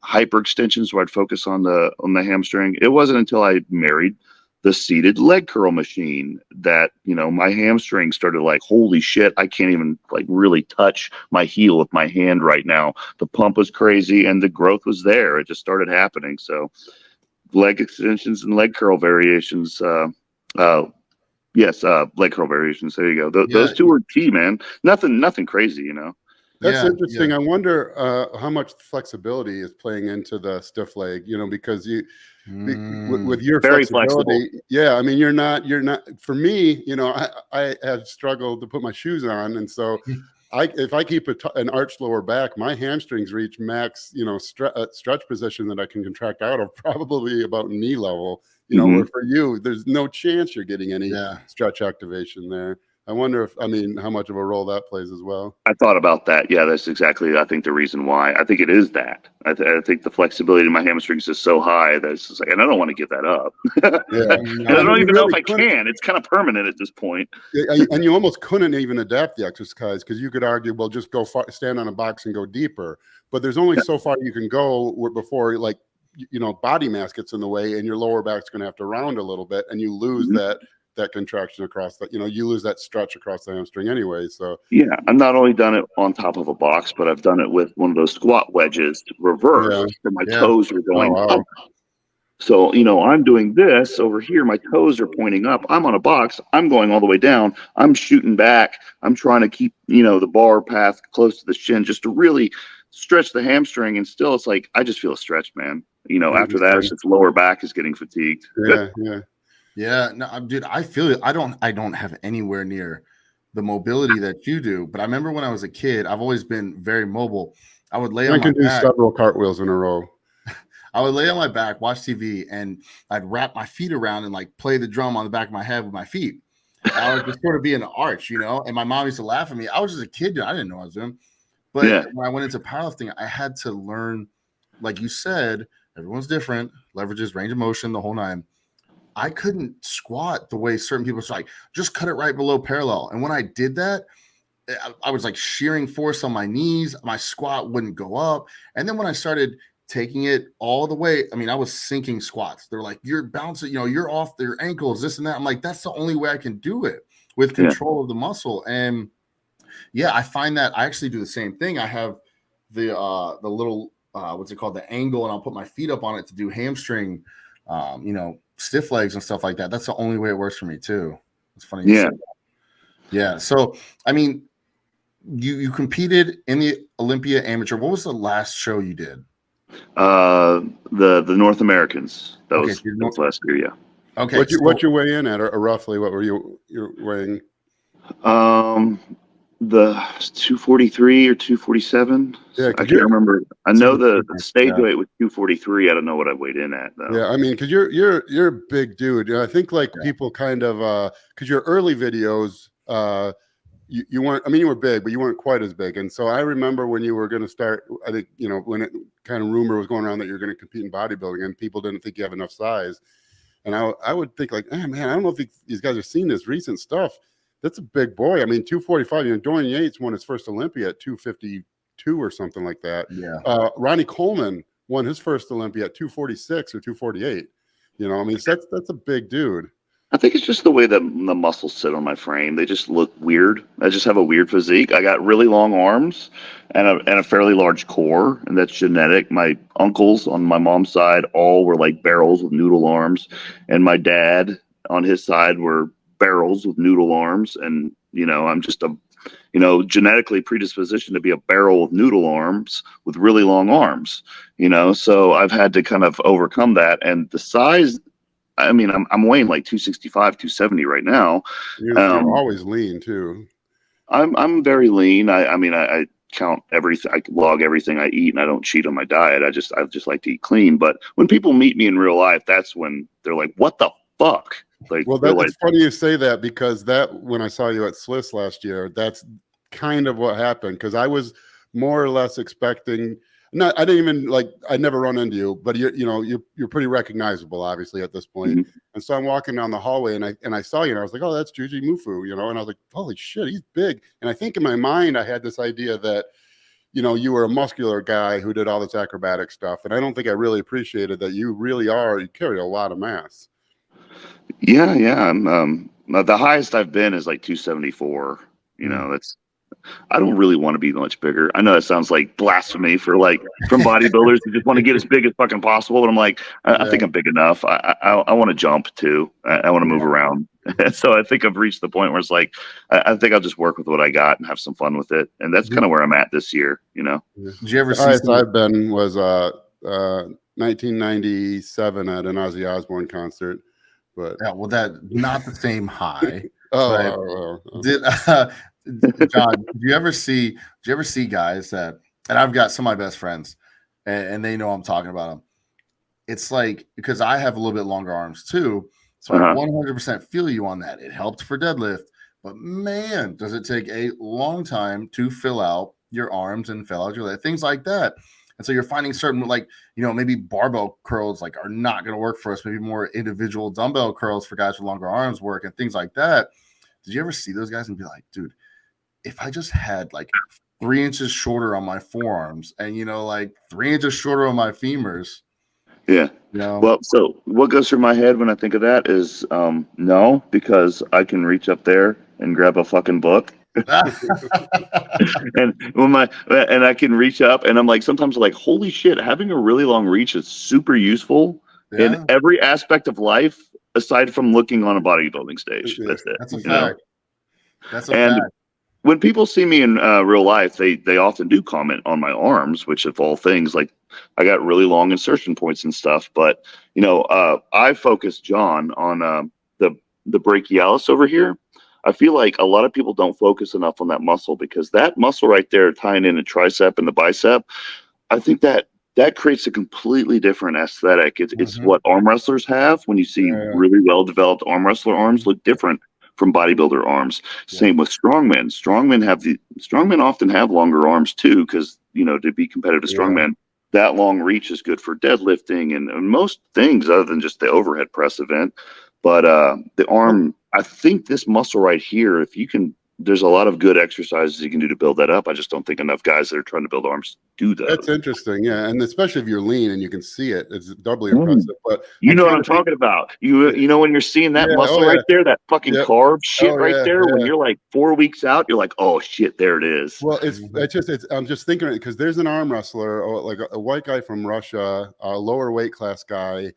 Speaker 1: hyper extensions where I'd focus on the hamstring. It wasn't until I married the seated leg curl machine that, my hamstring started like, holy shit, I can't even like really touch my heel with my hand right now. The pump was crazy and the growth was there. It just started happening. So leg extensions and leg curl variations, leg curl variations. There you go. Those 2 are key, man. Nothing crazy,
Speaker 3: That's interesting. I wonder how much flexibility is playing into the stiff leg, because with your
Speaker 1: very
Speaker 3: flexibility,
Speaker 1: flexible.
Speaker 3: yeah, I mean, you're not, for me, I have struggled to put my shoes on. And so if I keep an arched lower back, my hamstrings reach max, stretch position that I can contract out of probably about knee level, where for you, there's no chance you're getting any stretch activation there. I wonder how much of a role that plays as well.
Speaker 1: I thought about that. Yeah, that's exactly, I think, the reason why. I think it is that. I think the flexibility in my hamstrings is so high that it's just like, and I don't want to give that up. And I don't even know if I can. It's kind of permanent at this point.
Speaker 3: And you almost couldn't even adapt the exercise because you could argue, well, just go stand on a box and go deeper. But there's only so far you can go before, body mass gets in the way and your lower back's going to have to round a little bit, and you lose that contraction across that, you lose that stretch across the hamstring anyway. So
Speaker 1: I've not only done it on top of a box, but I've done it with one of those squat wedges reversed, and my toes are going up. So I'm doing this over here, my toes are pointing up, I'm on a box, I'm going all the way down, I'm shooting back, I'm trying to keep the bar path close to the shin just to really stretch the hamstring, and still it's like I just feel a stretch, man. After that it's lower back is getting fatigued.
Speaker 2: Yeah, no, dude, I feel it. I don't have anywhere near the mobility that you do. But I remember when I was a kid, I've always been very mobile. I would lay on my back. I can do
Speaker 3: several cartwheels in a row.
Speaker 2: I would lay on my back, watch TV, and I'd wrap my feet around and play the drum on the back of my head with my feet. I would just sort of be in an arch, And my mom used to laugh at me. I was just a kid, dude. I didn't know what I was doing. But when I went into powerlifting, I had to learn, like you said, everyone's different, leverages, range of motion, the whole nine. I couldn't squat the way certain people say, just cut it right below parallel. And when I did that, I was shearing force on my knees. My squat wouldn't go up. And then when I started taking it all the way, I was sinking squats. They're like, you're bouncing, you're off your ankles, this and that. I'm like, that's the only way I can do it with control of the muscle. And I find that I actually do the same thing. I have the little, what's it called? The angle, and I'll put my feet up on it to do hamstring, stiff legs and stuff like that. That's the only way it works for me too. It's funny. Yeah. So, you competed in the Olympia Amateur. What was the last show you did?
Speaker 1: The North Americans. That was last year. Yeah.
Speaker 2: Okay.
Speaker 3: What you weigh in at, or roughly what were you're weighing?
Speaker 1: The 243 or 247. I can't remember. I know the stage weight was 243. I don't know what I weighed in at though.
Speaker 3: Yeah, because you're a big dude. I think people kind of because your early videos you weren't. You were big, but you weren't quite as big. And so I remember when you were going to start. I think when it kind of rumor was going around that you're going to compete in bodybuilding, and people didn't think you have enough size. And I would think man, I don't know if these guys have seen this recent stuff. That's a big boy. 245. Dorian Yates won his first Olympia at 252 or something like that.
Speaker 2: Yeah.
Speaker 3: Ronnie Coleman won his first Olympia at 246 or 248. That's a big dude.
Speaker 1: I think it's just the way that the muscles sit on my frame. They just look weird. I just have a weird physique. I got really long arms and a fairly large core, and that's genetic. My uncles on my mom's side all were like barrels with noodle arms, and my dad on his side were barrels with noodle arms. And I'm just genetically predispositioned to be a barrel with noodle arms with really long arms. So I've had to kind of overcome that. And the size, I'm weighing 265, 270 right now.
Speaker 3: You're always lean too.
Speaker 1: I'm very lean. I count everything. I log everything I eat, and I don't cheat on my diet. I just like to eat clean. But when people meet me in real life, that's when they're like, "What the fuck?"
Speaker 3: It's funny you say that, because when I saw you at Sliss last year, that's kind of what happened. Because I was more or less expecting. No, I didn't even I never run into you, but you're pretty recognizable, obviously, at this point. Mm-hmm. And so I'm walking down the hallway, and I saw you, and I was like, oh, that's Jujimufu, and I was like, holy shit, he's big. And I think in my mind I had this idea that you were a muscular guy who did all this acrobatic stuff, and I don't think I really appreciated that you carry a lot of mass.
Speaker 1: Yeah. I'm the highest I've been is 274. That's. I don't really want to be much bigger. I know that sounds like blasphemy from bodybuilders who just want to get as big as fucking possible. But I'm like, I think I'm big enough. I want to jump too. I want to move around. So I think I've reached the point where it's like, I think I'll just work with what I got and have some fun with it. And that's kind of where I'm at this year, you know?
Speaker 2: Did you ever
Speaker 3: The
Speaker 2: see
Speaker 3: highest I've been was 1997 at an Ozzy Osbourne concert. But
Speaker 2: yeah, well, that not the same high.
Speaker 3: oh.
Speaker 2: Did John, do you ever see guys that, and I've got some of my best friends and they know I'm talking about them. It's like, because I have a little bit longer arms too. So I 100% feel you on that. It helped for deadlift, but man, does it take a long time to fill out your arms and fill out your leg, things like that. And so you're finding certain, like, you know, maybe barbell curls like are not going to work for us. Maybe more individual dumbbell curls for guys with longer arms work and things like that. Did you ever see those guys and be like, dude, if I just had like 3 inches shorter on my forearms and, you know, like 3 inches shorter on my femurs.
Speaker 1: Yeah.
Speaker 2: You know?
Speaker 1: Well, so what goes through my head when I think of that is no, because I can reach up there and grab a fucking book. and I can reach up and I'm like, sometimes like, holy shit, having a really long reach is super useful in every aspect of life aside from looking on a bodybuilding stage. That's it.
Speaker 2: That's a fact. That's a fact.
Speaker 1: When people see me in real life, they often do comment on my arms, which of all things, like I got really long insertion points and stuff. But, you know, I focus, John, on the brachialis over here. I feel like a lot of people don't focus enough on that muscle, because that muscle right there tying in the tricep and the bicep, I think that creates a completely different aesthetic. It's what arm wrestlers have. When you see really well-developed arm wrestler arms look different from bodybuilder arms. Same with strongmen. Strongmen often have longer arms too, because, you know, to be competitive strongman, that long reach is good for deadlifting and most things other than just the overhead press event. But the arm, I think this muscle right here, if you can, there's a lot of good exercises you can do to build that up. I just don't think enough guys that are trying to build arms do that.
Speaker 3: That's interesting, yeah, and especially if you're lean and you can see it, it's doubly impressive. But
Speaker 1: you know what I'm talking about. You know when you're seeing that muscle right there, that fucking carved shit there. When you're like 4 weeks out, you're like, oh shit, there it is.
Speaker 3: Well, I'm just thinking it because there's an arm wrestler, like a white guy from Russia, a lower weight class guy,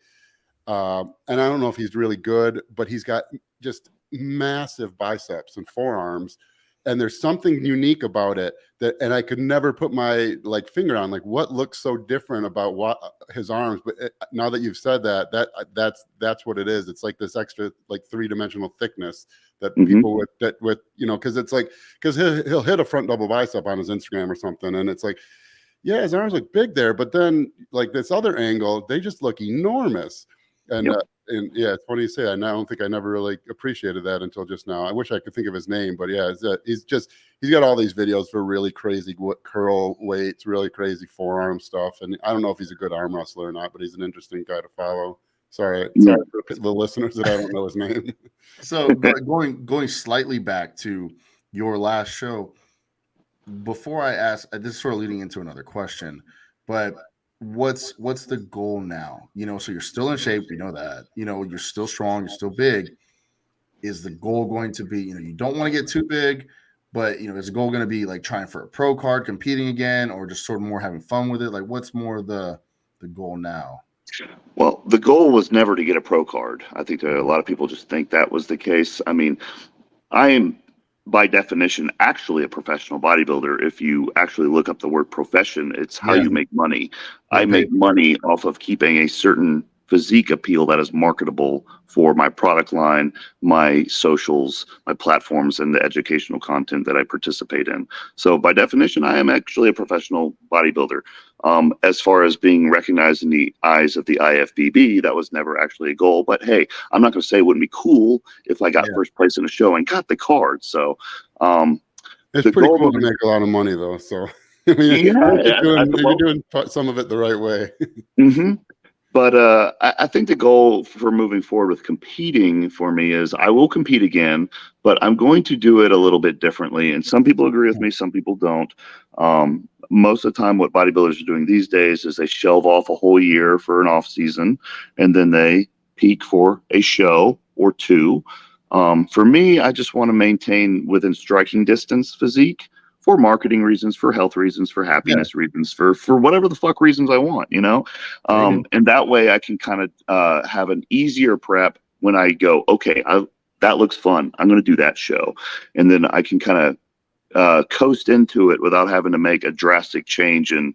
Speaker 3: and I don't know if he's really good, but he's got just massive biceps and forearms, and there's something unique about it and I could never put my finger on what looks so different about what his arms. But now that you've said that's what it is. It's like this extra three-dimensional thickness that people with you know, because it's because he'll hit a front double bicep on his Instagram or something, and it's like, yeah, his arms look big there, but then this other angle, they just look enormous. And yeah, it's funny you say that. And I don't think I never really appreciated that until just now. I wish I could think of his name, but yeah, he's got all these videos for really crazy curl weights, really crazy forearm stuff. And I don't know if he's a good arm wrestler or not, but he's an interesting guy to follow. Sorry for the listeners that I don't know his name.
Speaker 2: So going slightly back to your last show, before I ask, this is sort of leading into another question, but what's the goal now? You know, so you're still in shape, we know that, you know, you're still strong, you're still big. Is the goal going to be, you know, you don't want to get too big, but, you know, is the goal going to be trying for a pro card, competing again, or just sort of more having fun with it? What's more the goal now?
Speaker 1: Well, the goal was never to get a pro card. I think that a lot of people just think that was the case. I mean, I am by definition actually a professional bodybuilder. If you actually look up the word profession, it's how you make money. I make money off of keeping a certain physique appeal that is marketable for my product line, my socials, my platforms, and the educational content that I participate in. So by definition, I am actually a professional bodybuilder. As far as being recognized in the eyes of the IFBB, that was never actually a goal. But hey, I'm not going to say it wouldn't be cool if I got first place in a show and got the card. So
Speaker 3: it's pretty cool to make a lot of money, though. So I mean, you're doing some of it the right way.
Speaker 1: But I think the goal for moving forward with competing for me is I will compete again, but I'm going to do it a little bit differently. And some people agree with me, some people don't. Most of the time, what bodybuilders are doing these days is they shelve off a whole year for an off season, and then they peak for a show or two. For me, I just want to maintain within striking distance physique. For marketing reasons, for health reasons, for happiness reasons, for whatever the fuck reasons I want, you know? And that way I can kind of have an easier prep when I go, okay, that looks fun. I'm going to do that show. And then I can kind of coast into it without having to make a drastic change and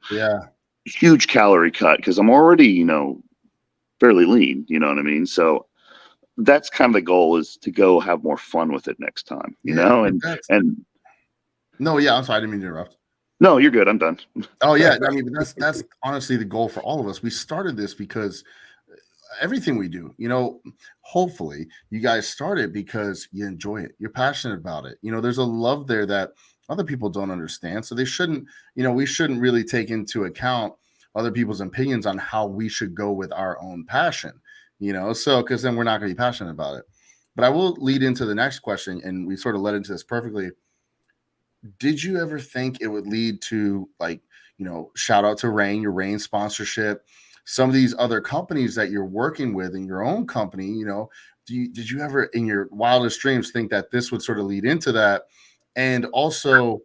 Speaker 1: huge calorie cut, because I'm already, you know, fairly lean, you know what I mean? So that's kind of the goal, is to go have more fun with it next time, you know? And
Speaker 2: no, yeah, I'm sorry, I didn't mean to interrupt.
Speaker 1: No, you're good. I'm done.
Speaker 2: Oh yeah, I mean, that's honestly the goal for all of us. We started this because everything we do, you know, hopefully you guys started because you enjoy it. You're passionate about it. You know, there's a love there that other people don't understand. So they shouldn't, you know, we shouldn't really take into account other people's opinions on how we should go with our own passion, you know, so because then we're not going to be passionate about it. But I will lead into the next question, and we sort of led into this perfectly. Did you ever think it would lead to, like, you know, shout out to Rain, your Rain sponsorship, some of these other companies that you're working with in your own company, you know, did you ever in your wildest dreams think that this would sort of lead into that? And also,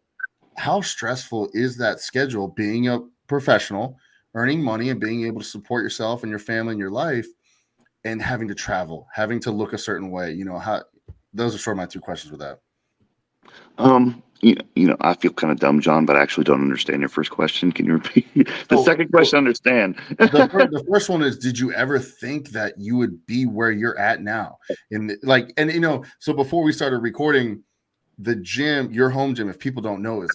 Speaker 2: how stressful is that schedule, being a professional, earning money and being able to support yourself and your family and your life, and having to travel, having to look a certain way? You know, how, those are sort of my two questions with that.
Speaker 1: You know, I feel kind of dumb, John, but I actually don't understand your first question. Can you repeat the second question? Understand.
Speaker 2: The first one is, did you ever think that you would be where you're at now? And like, and you know, so before we started recording, the gym, your home gym, if people don't know, is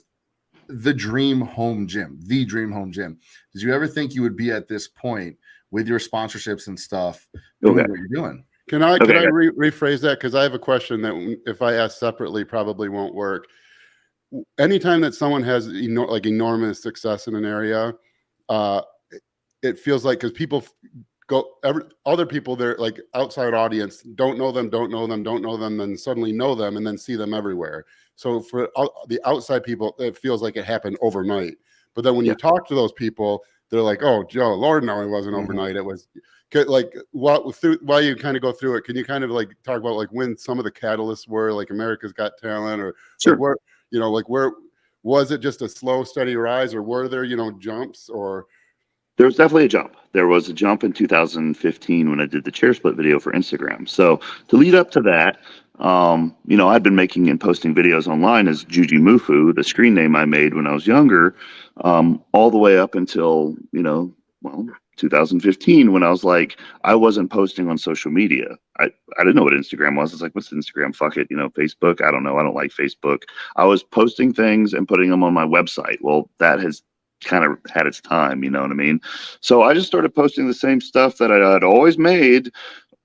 Speaker 2: the dream home gym, the dream home gym. Did you ever think you would be at this point with your sponsorships and stuff doing what you're doing?
Speaker 3: Can I rephrase that? Because I have a question that if I ask separately probably won't work. Anytime that someone has enormous success in an area, it feels like, because people other people, they're like outside audience, don't know them, then suddenly know them and then see them everywhere. So for the outside people, it feels like it happened overnight. But then when you talk to those people, they're like, oh, Joe, Lord, no, it wasn't overnight. It was like, while you kind of go through it, can you kind of like talk about like when some of the catalysts were, like America's Got Talent, or like where, you know, like where was it just a slow, steady rise, or were there, you know, jumps? Or
Speaker 1: there was definitely a jump. There was a jump in 2015 when I did the chair split video for Instagram. So to lead up to that, you know, I'd been making and posting videos online as Jujimufu, the screen name I made when I was younger, all the way up until, you know, well, 2015, when I was like, I wasn't posting on social media. I didn't know what Instagram was. It's like, what's Instagram? Fuck it. You know, Facebook. I don't know. I don't like Facebook. I was posting things and putting them on my website. Well, that has kind of had its time, you know what I mean? So I just started posting the same stuff that I had always made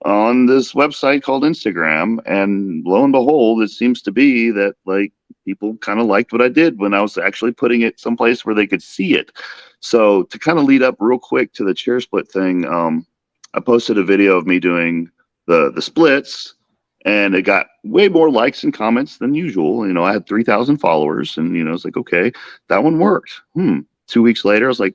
Speaker 1: on this website called Instagram. And lo and behold, it seems to be that like people kind of liked what I did when I was actually putting it someplace where they could see it. So to kind of lead up real quick to the chair split thing, I posted a video of me doing the splits, and it got way more likes and comments than usual. You know, I had 3,000 followers, and, you know, it's like, okay, that one worked. 2 weeks later, I was like,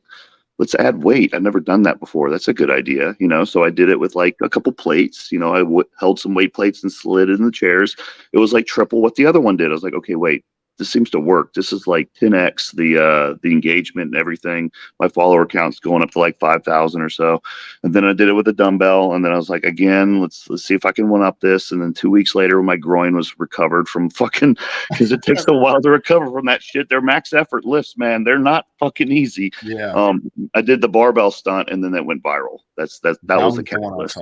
Speaker 1: let's add weight. I've never done that before. That's a good idea, you know? So I did it with like a couple plates, you know, I held some weight plates and slid it in the chairs. It was like triple what the other one did. I was like, okay, wait, this seems to work. This is like 10x the engagement and everything. My follower count's going up to like 5,000 or so. And then I did it with a dumbbell. And then I was like, again, let's see if I can one up this. And then 2 weeks later, when my groin was recovered from fucking, because it takes a while to recover from that shit. They're max effort lifts, man. They're not fucking easy.
Speaker 2: Yeah.
Speaker 1: I did the barbell stunt, and then that went viral. That was the catalyst.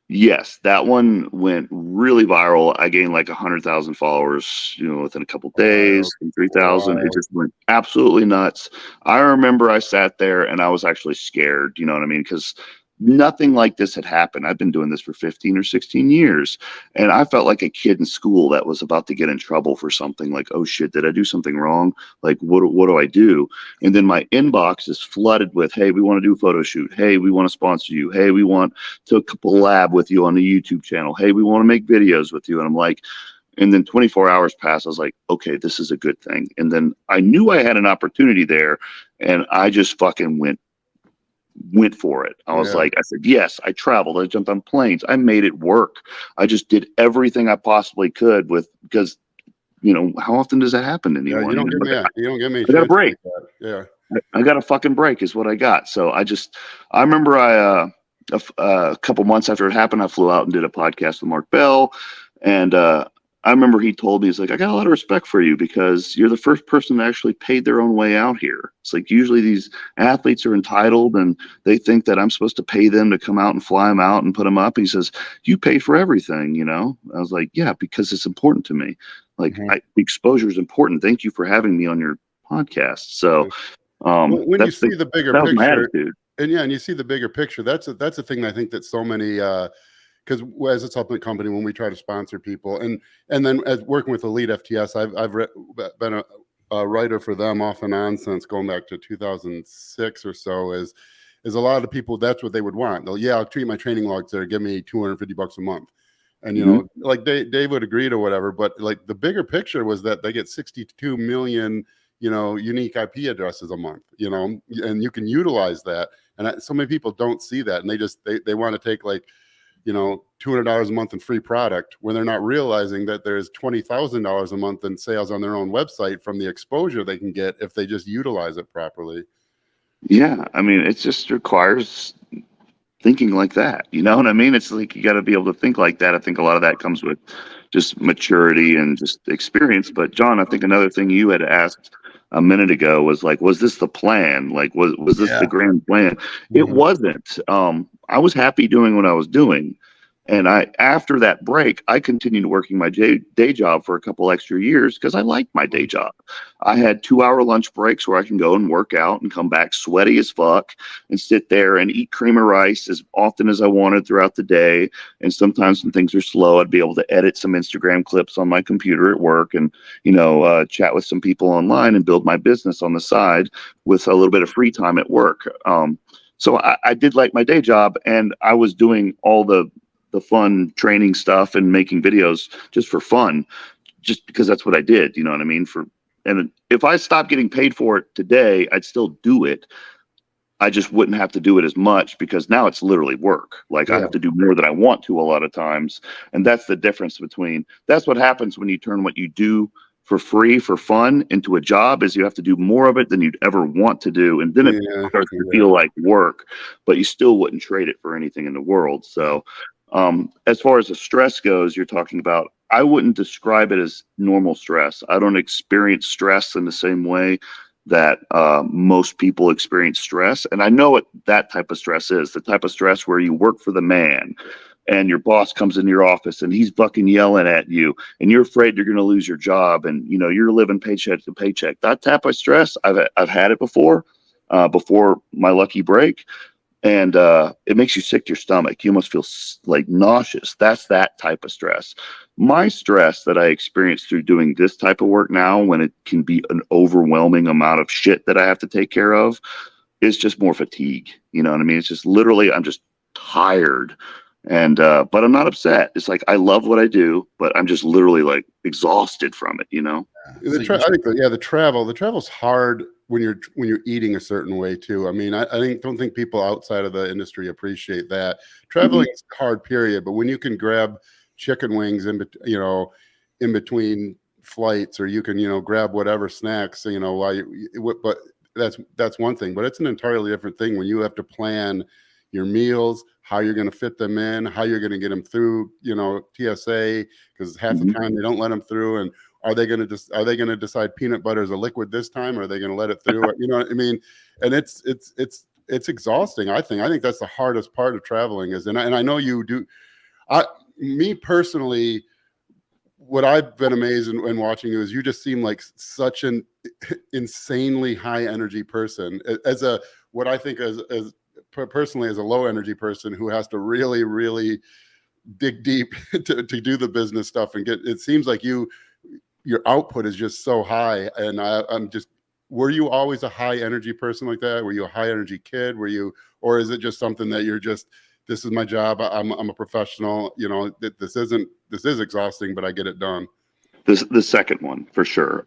Speaker 1: Yes, that one went really viral. I gained like 100,000 followers, you know, within a couple days, 3,000. It just went absolutely nuts. I remember I sat there and I was actually scared, you know what I mean? Because nothing like this had happened. I've been doing this for 15 or 16 years. And I felt like a kid in school that was about to get in trouble for something. Like, oh shit, did I do something wrong? Like, what do I do? And then my inbox is flooded with, hey, we want to do a photo shoot. Hey, we want to sponsor you. Hey, we want to collab with you on the YouTube channel. Hey, we want to make videos with you. And I'm like, and then 24 hours passed. I was like, okay, this is a good thing. And then I knew I had an opportunity there, and I just fucking went for it. I was like, I said, yes, I traveled. I jumped on planes. I made it work. I just did everything I possibly could because, you know, how often does that happen anymore?
Speaker 3: Yeah, you don't get me.
Speaker 1: I got a break.
Speaker 3: Like yeah.
Speaker 1: I got a fucking break is what I got. So I remember a couple months after it happened, I flew out and did a podcast with Mark Bell. And I remember he told me, he's like, I got a lot of respect for you because you're the first person that actually paid their own way out here. It's like usually these athletes are entitled and they think that I'm supposed to pay them to come out and fly them out and put them up. He says, you paid for everything, you know? I was like, yeah, because it's important to me. Like exposure is important. Thank you for having me on your podcast. So
Speaker 3: when you see the bigger
Speaker 1: that was my
Speaker 3: picture,
Speaker 1: attitude.
Speaker 3: and you see the bigger picture, that's a thing that I think that so many, because as a supplement company, when we try to sponsor people, and then as working with Elite FTS, I've been a writer for them off and on since going back to 2006 or so. Is a lot of the people, that's what they would want. They'll, I'll treat my training logs there, give me $250 a month. And, you know, like Dave would agree to whatever, but like the bigger picture was that they get 62 million, you know, unique IP addresses a month, you know, and you can utilize that. And so many people don't see that. And they want to take like, you know, $200 a month in free product when they're not realizing that there's $20,000 a month in sales on their own website from the exposure they can get if they just utilize it properly.
Speaker 1: Yeah. I mean, it just requires thinking like that. You know what I mean? It's like you got to be able to think like that. I think a lot of that comes with just maturity and just experience. But John, I think another thing you had asked a minute ago was like, was this the plan? Like, was this the grand plan? It wasn't. I was happy doing what I was doing. And after that break, I continued working my day job for a couple extra years because I liked my day job. I had 2-hour lunch breaks where I can go and work out and come back sweaty as fuck and sit there and eat cream of rice as often as I wanted throughout the day. And sometimes when things are slow, I'd be able to edit some Instagram clips on my computer at work and, you know, chat with some people online and build my business on the side with a little bit of free time at work. So I did like my day job, and I was doing all the fun training stuff and making videos just for fun, just because that's what I did. You know what I mean? And if I stopped getting paid for it today, I'd still do it. I just wouldn't have to do it as much because now it's literally work. Like I have to do more than I want to a lot of times. And that's the difference that's what happens when you turn what you do for free, for fun, into a job, is you have to do more of it than you'd ever want to do. And then it starts to feel like work, but you still wouldn't trade it for anything in the world. So as far as the stress goes, you're talking about, I wouldn't describe it as normal stress. I don't experience stress in the same way that most people experience stress. And I know what that type of stress is, the type of stress where you work for the man and your boss comes in your office and he's fucking yelling at you and you're afraid you're going to lose your job and, you know, you're living paycheck to paycheck. That type of stress, I've had it before my lucky break. And it makes you sick to your stomach. You almost feel like nauseous. That's that type of stress. My stress that I experience through doing this type of work now, when it can be an overwhelming amount of shit that I have to take care of, is just more fatigue. You know what I mean? It's just literally, I'm just tired. And but I'm not upset. It's like I love what I do, but I'm just literally like exhausted from it, you know?
Speaker 3: I think the travel's hard when you're eating a certain way too. I mean, I don't think people outside of the industry appreciate that. Traveling is hard, period. But when you can grab chicken wings in between flights, or you can, you know, grab whatever snacks, you know, but that's one thing. But it's an entirely different thing when you have to plan your meals, how you're going to fit them in, how you're going to get them through, you know, TSA, because half the time they don't let them through. And are they going to decide peanut butter is a liquid this time? Or are they going to let it through? You know what I mean? And it's exhausting. I think that's the hardest part of traveling is, and I know you do. Me personally, what I've been amazed in watching you is you just seem like such an insanely high energy person. What I think as personally as a low energy person who has to really, really dig deep to do the business stuff and it seems like your output is just so high. And I'm just, were you always a high energy person like that? Were you a high energy kid? Or is it just something that you're just, this is my job. I'm a professional, you know, this is exhausting, but I get it done.
Speaker 1: The second one for sure.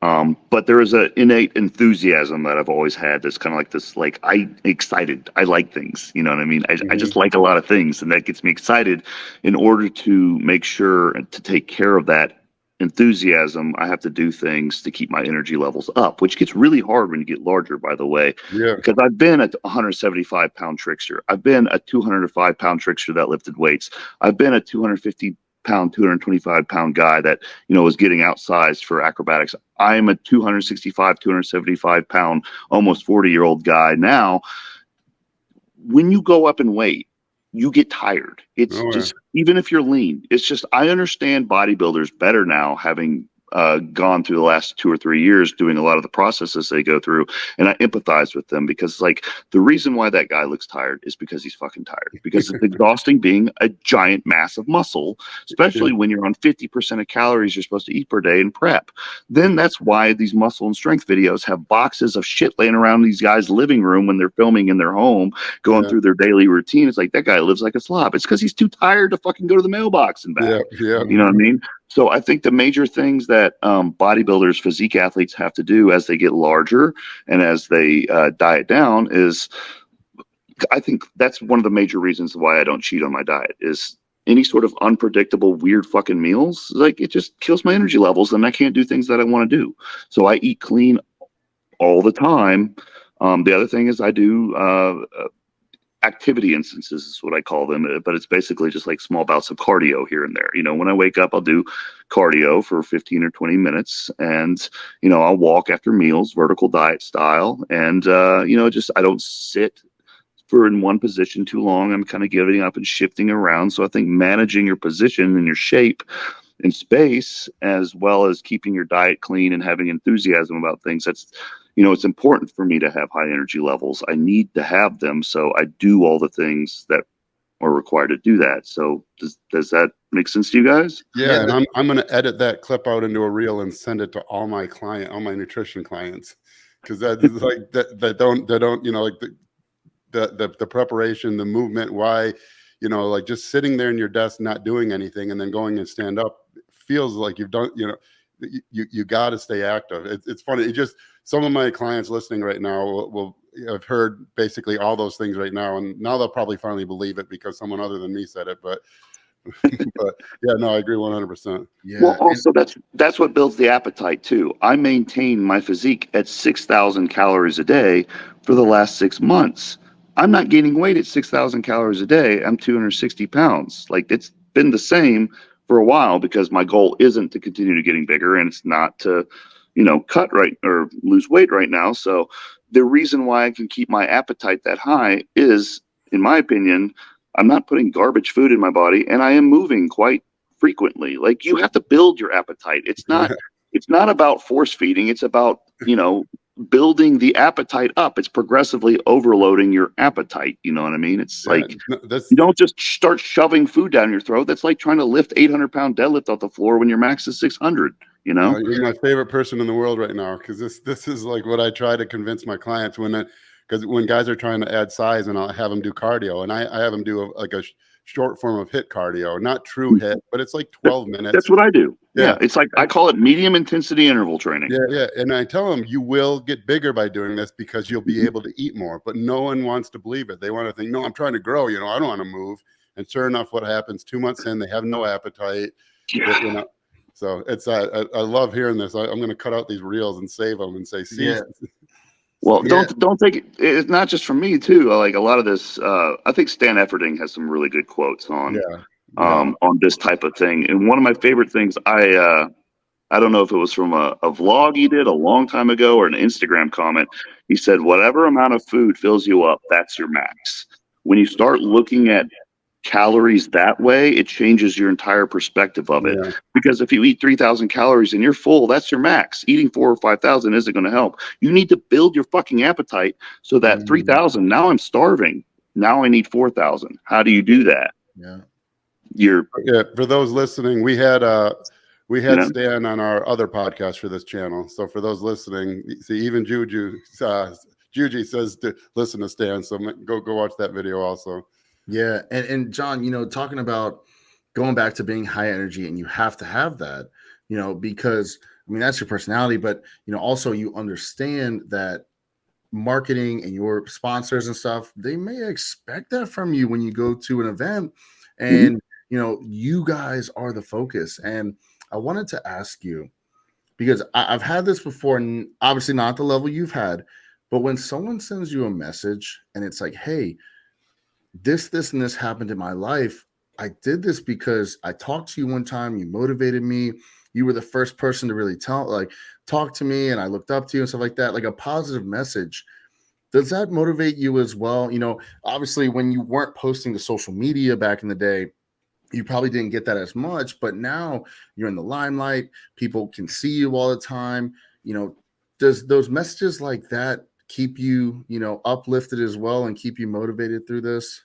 Speaker 1: But there is an innate enthusiasm that I've always had. That's kind of like this, like I like things, you know what I mean? I just like a lot of things, and that gets me excited. In order to make sure to take care of that enthusiasm, I have to do things to keep my energy levels up, which gets really hard when you get larger, by the way. Yeah. Because I've been a 175-pound trickster. I've been a 205-pound trickster that lifted weights. I've been a 250 pound, 225 pound guy that, was getting outsized for acrobatics. I'm a 265, 275 pound, almost 40-year-old guy now. When you go up in weight, you get tired. It's just, even if you're lean, it's just, I understand bodybuilders better now, having gone through the last 2 or 3 years doing a lot of the processes they go through, and I empathize with them, because like the reason why that guy looks tired is because he's fucking tired, because it's exhausting being a giant mass of muscle, especially when you're on 50% of calories you're supposed to eat per day in prep. Then that's why these muscle and strength videos have boxes of shit laying around these guys' living room when they're filming in their home, going through their daily routine. It's like, that guy lives like a slob. It's because he's too tired to fucking go to the mailbox and back. You know what I mean? So I think the major things that bodybuilders, physique athletes have to do as they get larger and as they diet down is, I think that's one of the major reasons why I don't cheat on my diet, is any sort of unpredictable, weird fucking meals. Like, it just kills my energy levels and I can't do things that I want to do. So I eat clean all the time. The other thing is I do activity instances is what I call them, but it's basically just like small bouts of cardio here and there. When I wake up, I'll do cardio for 15 or 20 minutes, and I'll walk after meals, vertical diet style, and just, I don't sit in one position too long. I'm kind of getting up and shifting around. So I think managing your position and your shape in space, as well as keeping your diet clean and having enthusiasm about things, that's, it's important for me to have high energy levels. I need to have them. So I do all the things that are required to do that. So does that make sense to you guys?
Speaker 3: Yeah. And I'm going to edit that clip out into a reel and send it to all my nutrition clients. Cause that's like, that don't, like the preparation, the movement, why, like just sitting there in your desk, not doing anything, and then going and stand up feels like you've done, you got to stay active. It's funny. It just, some of my clients listening right now will have heard basically all those things right now, and now they'll probably finally believe it because someone other than me said it. But but yeah, no, I agree 100%.
Speaker 2: Yeah.
Speaker 1: Well, also that's what builds the appetite too. I maintain my physique at 6,000 calories a day for the last 6 months. I'm not gaining weight at 6,000 calories a day. I'm 260 pounds. Like, it's been the same for a while, because my goal isn't to continue to getting bigger, and it's not to, cut right or lose weight right now. So the reason why I can keep my appetite that high is, in my opinion, I'm not putting garbage food in my body, and I am moving quite frequently. Like, you have to build your appetite. It's not about force feeding. It's about, building the appetite up. It's progressively overloading your appetite. You know what I mean? It's like, you don't just start shoving food down your throat. That's like trying to lift 800-pound deadlift off the floor when your max is 600.
Speaker 3: You're my favorite person in the world right now, because this is like what I try to convince my clients because when guys are trying to add size, and I'll have them do cardio, and I have them do a short form of HIIT cardio, not true HIIT, but it's like 12 minutes.
Speaker 1: That's what I do. Yeah. It's like, I call it medium intensity interval training.
Speaker 3: Yeah. And I tell them, you will get bigger by doing this because you'll be able to eat more, but no one wants to believe it. They want to think, no, I'm trying to grow, I don't want to move. And sure enough, what happens 2 months in, they have no appetite. So it's, I love hearing this. I'm going to cut out these reels and save them and say, see.
Speaker 2: Yeah.
Speaker 1: Well, don't take it. It's not just from me too. Like, a lot of this, I think Stan Efferding has some really good quotes on this type of thing. And one of my favorite things, I don't know if it was from a vlog he did a long time ago or an Instagram comment. He said, whatever amount of food fills you up, that's your max. When you start looking at calories that way, it changes your entire perspective of it. Because if you eat 3,000 calories and you're full, that's your max. Eating 4,000 or 5,000 isn't going to help. You need to build your fucking appetite so that 3,000, now I'm starving. Now I need 4,000. How do you do that?
Speaker 3: For those listening, we had Stan on our other podcast for this channel. So for those listening, see, even Juji says to listen to Stan. So go watch that video also.
Speaker 2: Yeah. And John, talking about going back to being high energy, and you have to have that, because that's your personality, but also you understand that marketing and your sponsors and stuff, they may expect that from you when you go to an event, and you guys are the focus. And I wanted to ask you, because I've had this before, and obviously not the level you've had, but when someone sends you a message and it's like, hey, this and this happened in my life, I did this because I talked to you one time, you motivated me. You were the first person to really talk to me, and I looked up to you and stuff like that, like a positive message. Does that motivate you as well? You know, obviously when you weren't posting to social media back in the day, you probably didn't get that as much, but now you're in the limelight. People can see you all the time. You know, does those messages like that keep you, you know, uplifted as well and keep you motivated through this?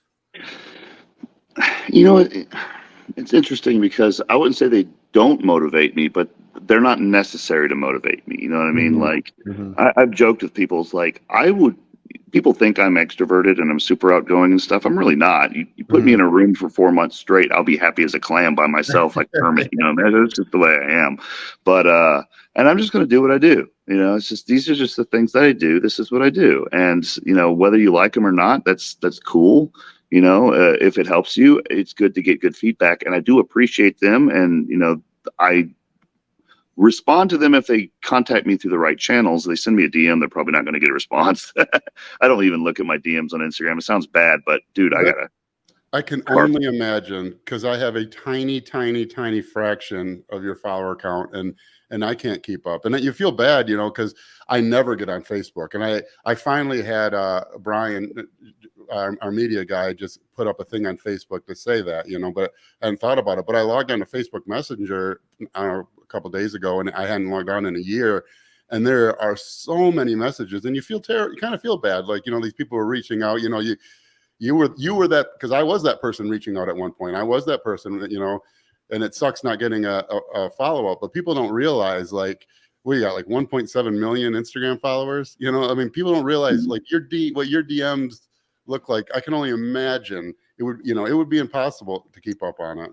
Speaker 1: You know, it's interesting because I wouldn't say they don't motivate me, but they're not necessary to motivate me. You know what I mean? Like, I've joked with people, it's like, people think I'm extroverted and I'm super outgoing and stuff. I'm really not. You put me in a room for 4 months straight, I'll be happy as a clam by myself, like Kermit. You know, that's just the way I am. But, and I'm just going to do what I do. You know, it's just, these are just the things that I do. This is what I do. And, you know, whether you like them or not, that's cool. You know, if it helps you, it's good to get good feedback. And I do appreciate them. And, you know, I respond to them if they contact me through the right channels. They send me a DM, they're probably not going to get a response. I don't even look at my DMs on Instagram. It sounds bad, but dude,
Speaker 3: I can only imagine, because I have a tiny, tiny, tiny fraction of your follower count, and I can't keep up. And you feel bad, you know, because I never get on Facebook. And I finally had Brian, our media guy, just put up a thing on Facebook to say that, you know, but I hadn't thought about it. But I logged on to Facebook Messenger a couple of days ago, and I hadn't logged on in a year. And there are so many messages, and you kind of feel bad, like, you know, these people are reaching out. You know, you were that, because I was that person reaching out at one point. I was that person, you know, and it sucks not getting a follow-up. But people don't realize, like, we got like 1.7 million Instagram followers. You know, I mean, people don't realize, like, what your DMs look like. I can only imagine it would be impossible to keep up on it.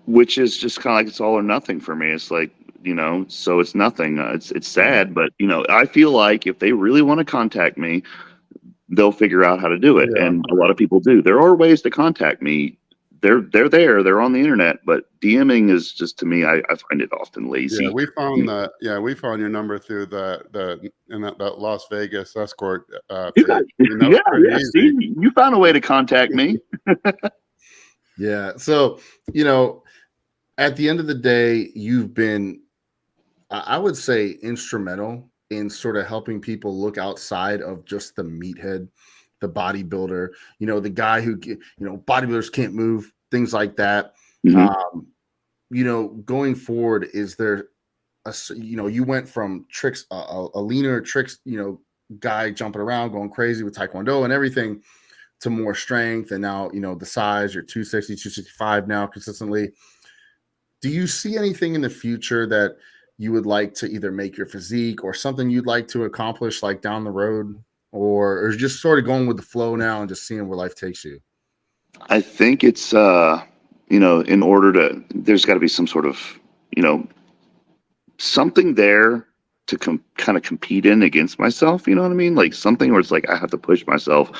Speaker 1: Which is just kind of like, it's all or nothing for me. It's like, you know, so it's nothing. It's sad, but, you know, I feel like if they really want to contact me, they'll figure out how to do it. Yeah. And a lot of people do. There are ways to contact me. They're on the internet, but DMing is just, to me, I find it often lazy.
Speaker 3: Yeah, we found that. Yeah, we found your number through that Las Vegas escort.
Speaker 1: See, you found a way to contact me.
Speaker 2: Yeah. So, you know, at the end of the day, you've been, I would say, instrumental in sort of helping people look outside of just the meathead, the bodybuilder, you know, the guy who, you know, bodybuilders can't move, things like that. You know, going forward, is there you know, you went from tricks, a leaner tricks, you know, guy jumping around, going crazy with Taekwondo and everything, to more strength. And now, you know, the size, you're 260, 265 now consistently. Do you see anything in the future that you would like to either make your physique, or something you'd like to accomplish, like down the road, or just sort of going with the flow now and just seeing where life takes you?
Speaker 1: I think it's, you know, there's got to be some sort of, you know, something there to kind of compete in against myself. You know what I mean? Like something where it's like, I have to push myself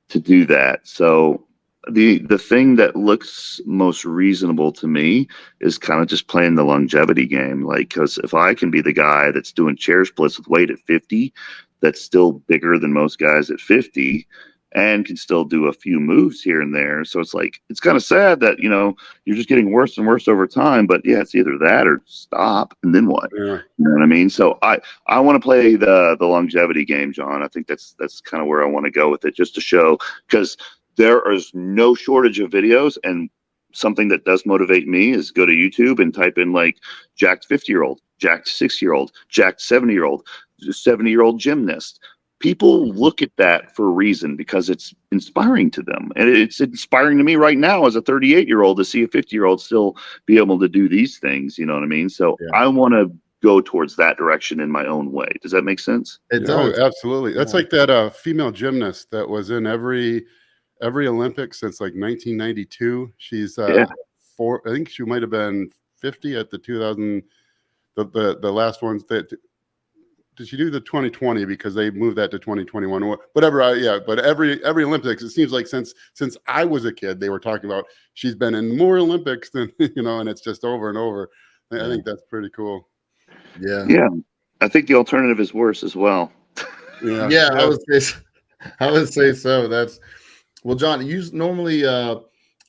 Speaker 1: to do that. So the thing that looks most reasonable to me is kind of just playing the longevity game. Like, because if I can be the guy that's doing chair splits with weight at 50, that's still bigger than most guys at 50, and can still do a few moves here and there. So it's like, it's kind of sad that, you know, you're just getting worse and worse over time. But yeah, it's either that or stop, and then what? Yeah. You know what I mean? So I want to play the longevity game, John. I think that's kind of where I want to go with it, just to show, because there is no shortage of videos. And something that does motivate me is go to YouTube and type in, like, jacked 50-year-old, jacked 60-year-old, jacked 70-year-old, 70-year-old gymnast. People look at that for a reason, because it's inspiring to them. And it's inspiring to me right now as a 38-year-old to see a 50-year-old still be able to do these things. You know what I mean? So yeah. I want to go towards that direction in my own way. Does that make sense?
Speaker 2: It does.
Speaker 3: Oh, absolutely. That's like that female gymnast that was in every Olympics since like 1992. She's I think she might have been 50 at the 2000, the last ones. That did she do the 2020, because they moved that to 2021 or whatever? But every Olympics, it seems like since I was a kid, they were talking about she's been in more Olympics than, you know, and it's just over and over. I think that's pretty cool.
Speaker 1: Yeah. I think the alternative is worse as well.
Speaker 2: Yeah. I would say so. That's, well, John, you normally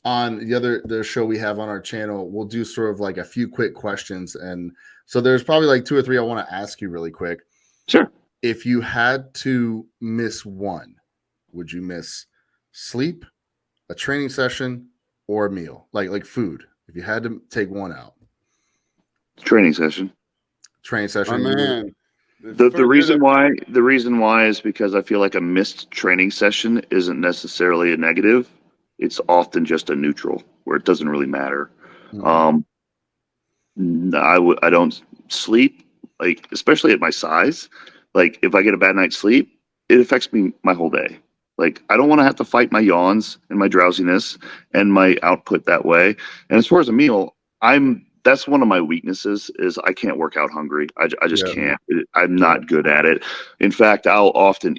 Speaker 2: on the show we have on our channel, we'll do sort of like a few quick questions. And so there's probably like 2 or 3 I want to ask you really quick.
Speaker 1: Sure.
Speaker 2: If you had to miss one, would you miss sleep, a training session, or a meal? Like food. If you had to take one out.
Speaker 1: Training session.
Speaker 2: Training session.
Speaker 3: Oh, man.
Speaker 1: The reason why is because I feel like a missed training session isn't necessarily a negative. It's often just a neutral where it doesn't really matter. I don't sleep, like, especially at my size. Like, if I get a bad night's sleep, it affects me my whole day. Like, I don't want to have to fight my yawns and my drowsiness and my output that way. And as far as a meal, that's one of my weaknesses is I can't work out hungry. I just can't. I'm not good at it. In fact, I'll often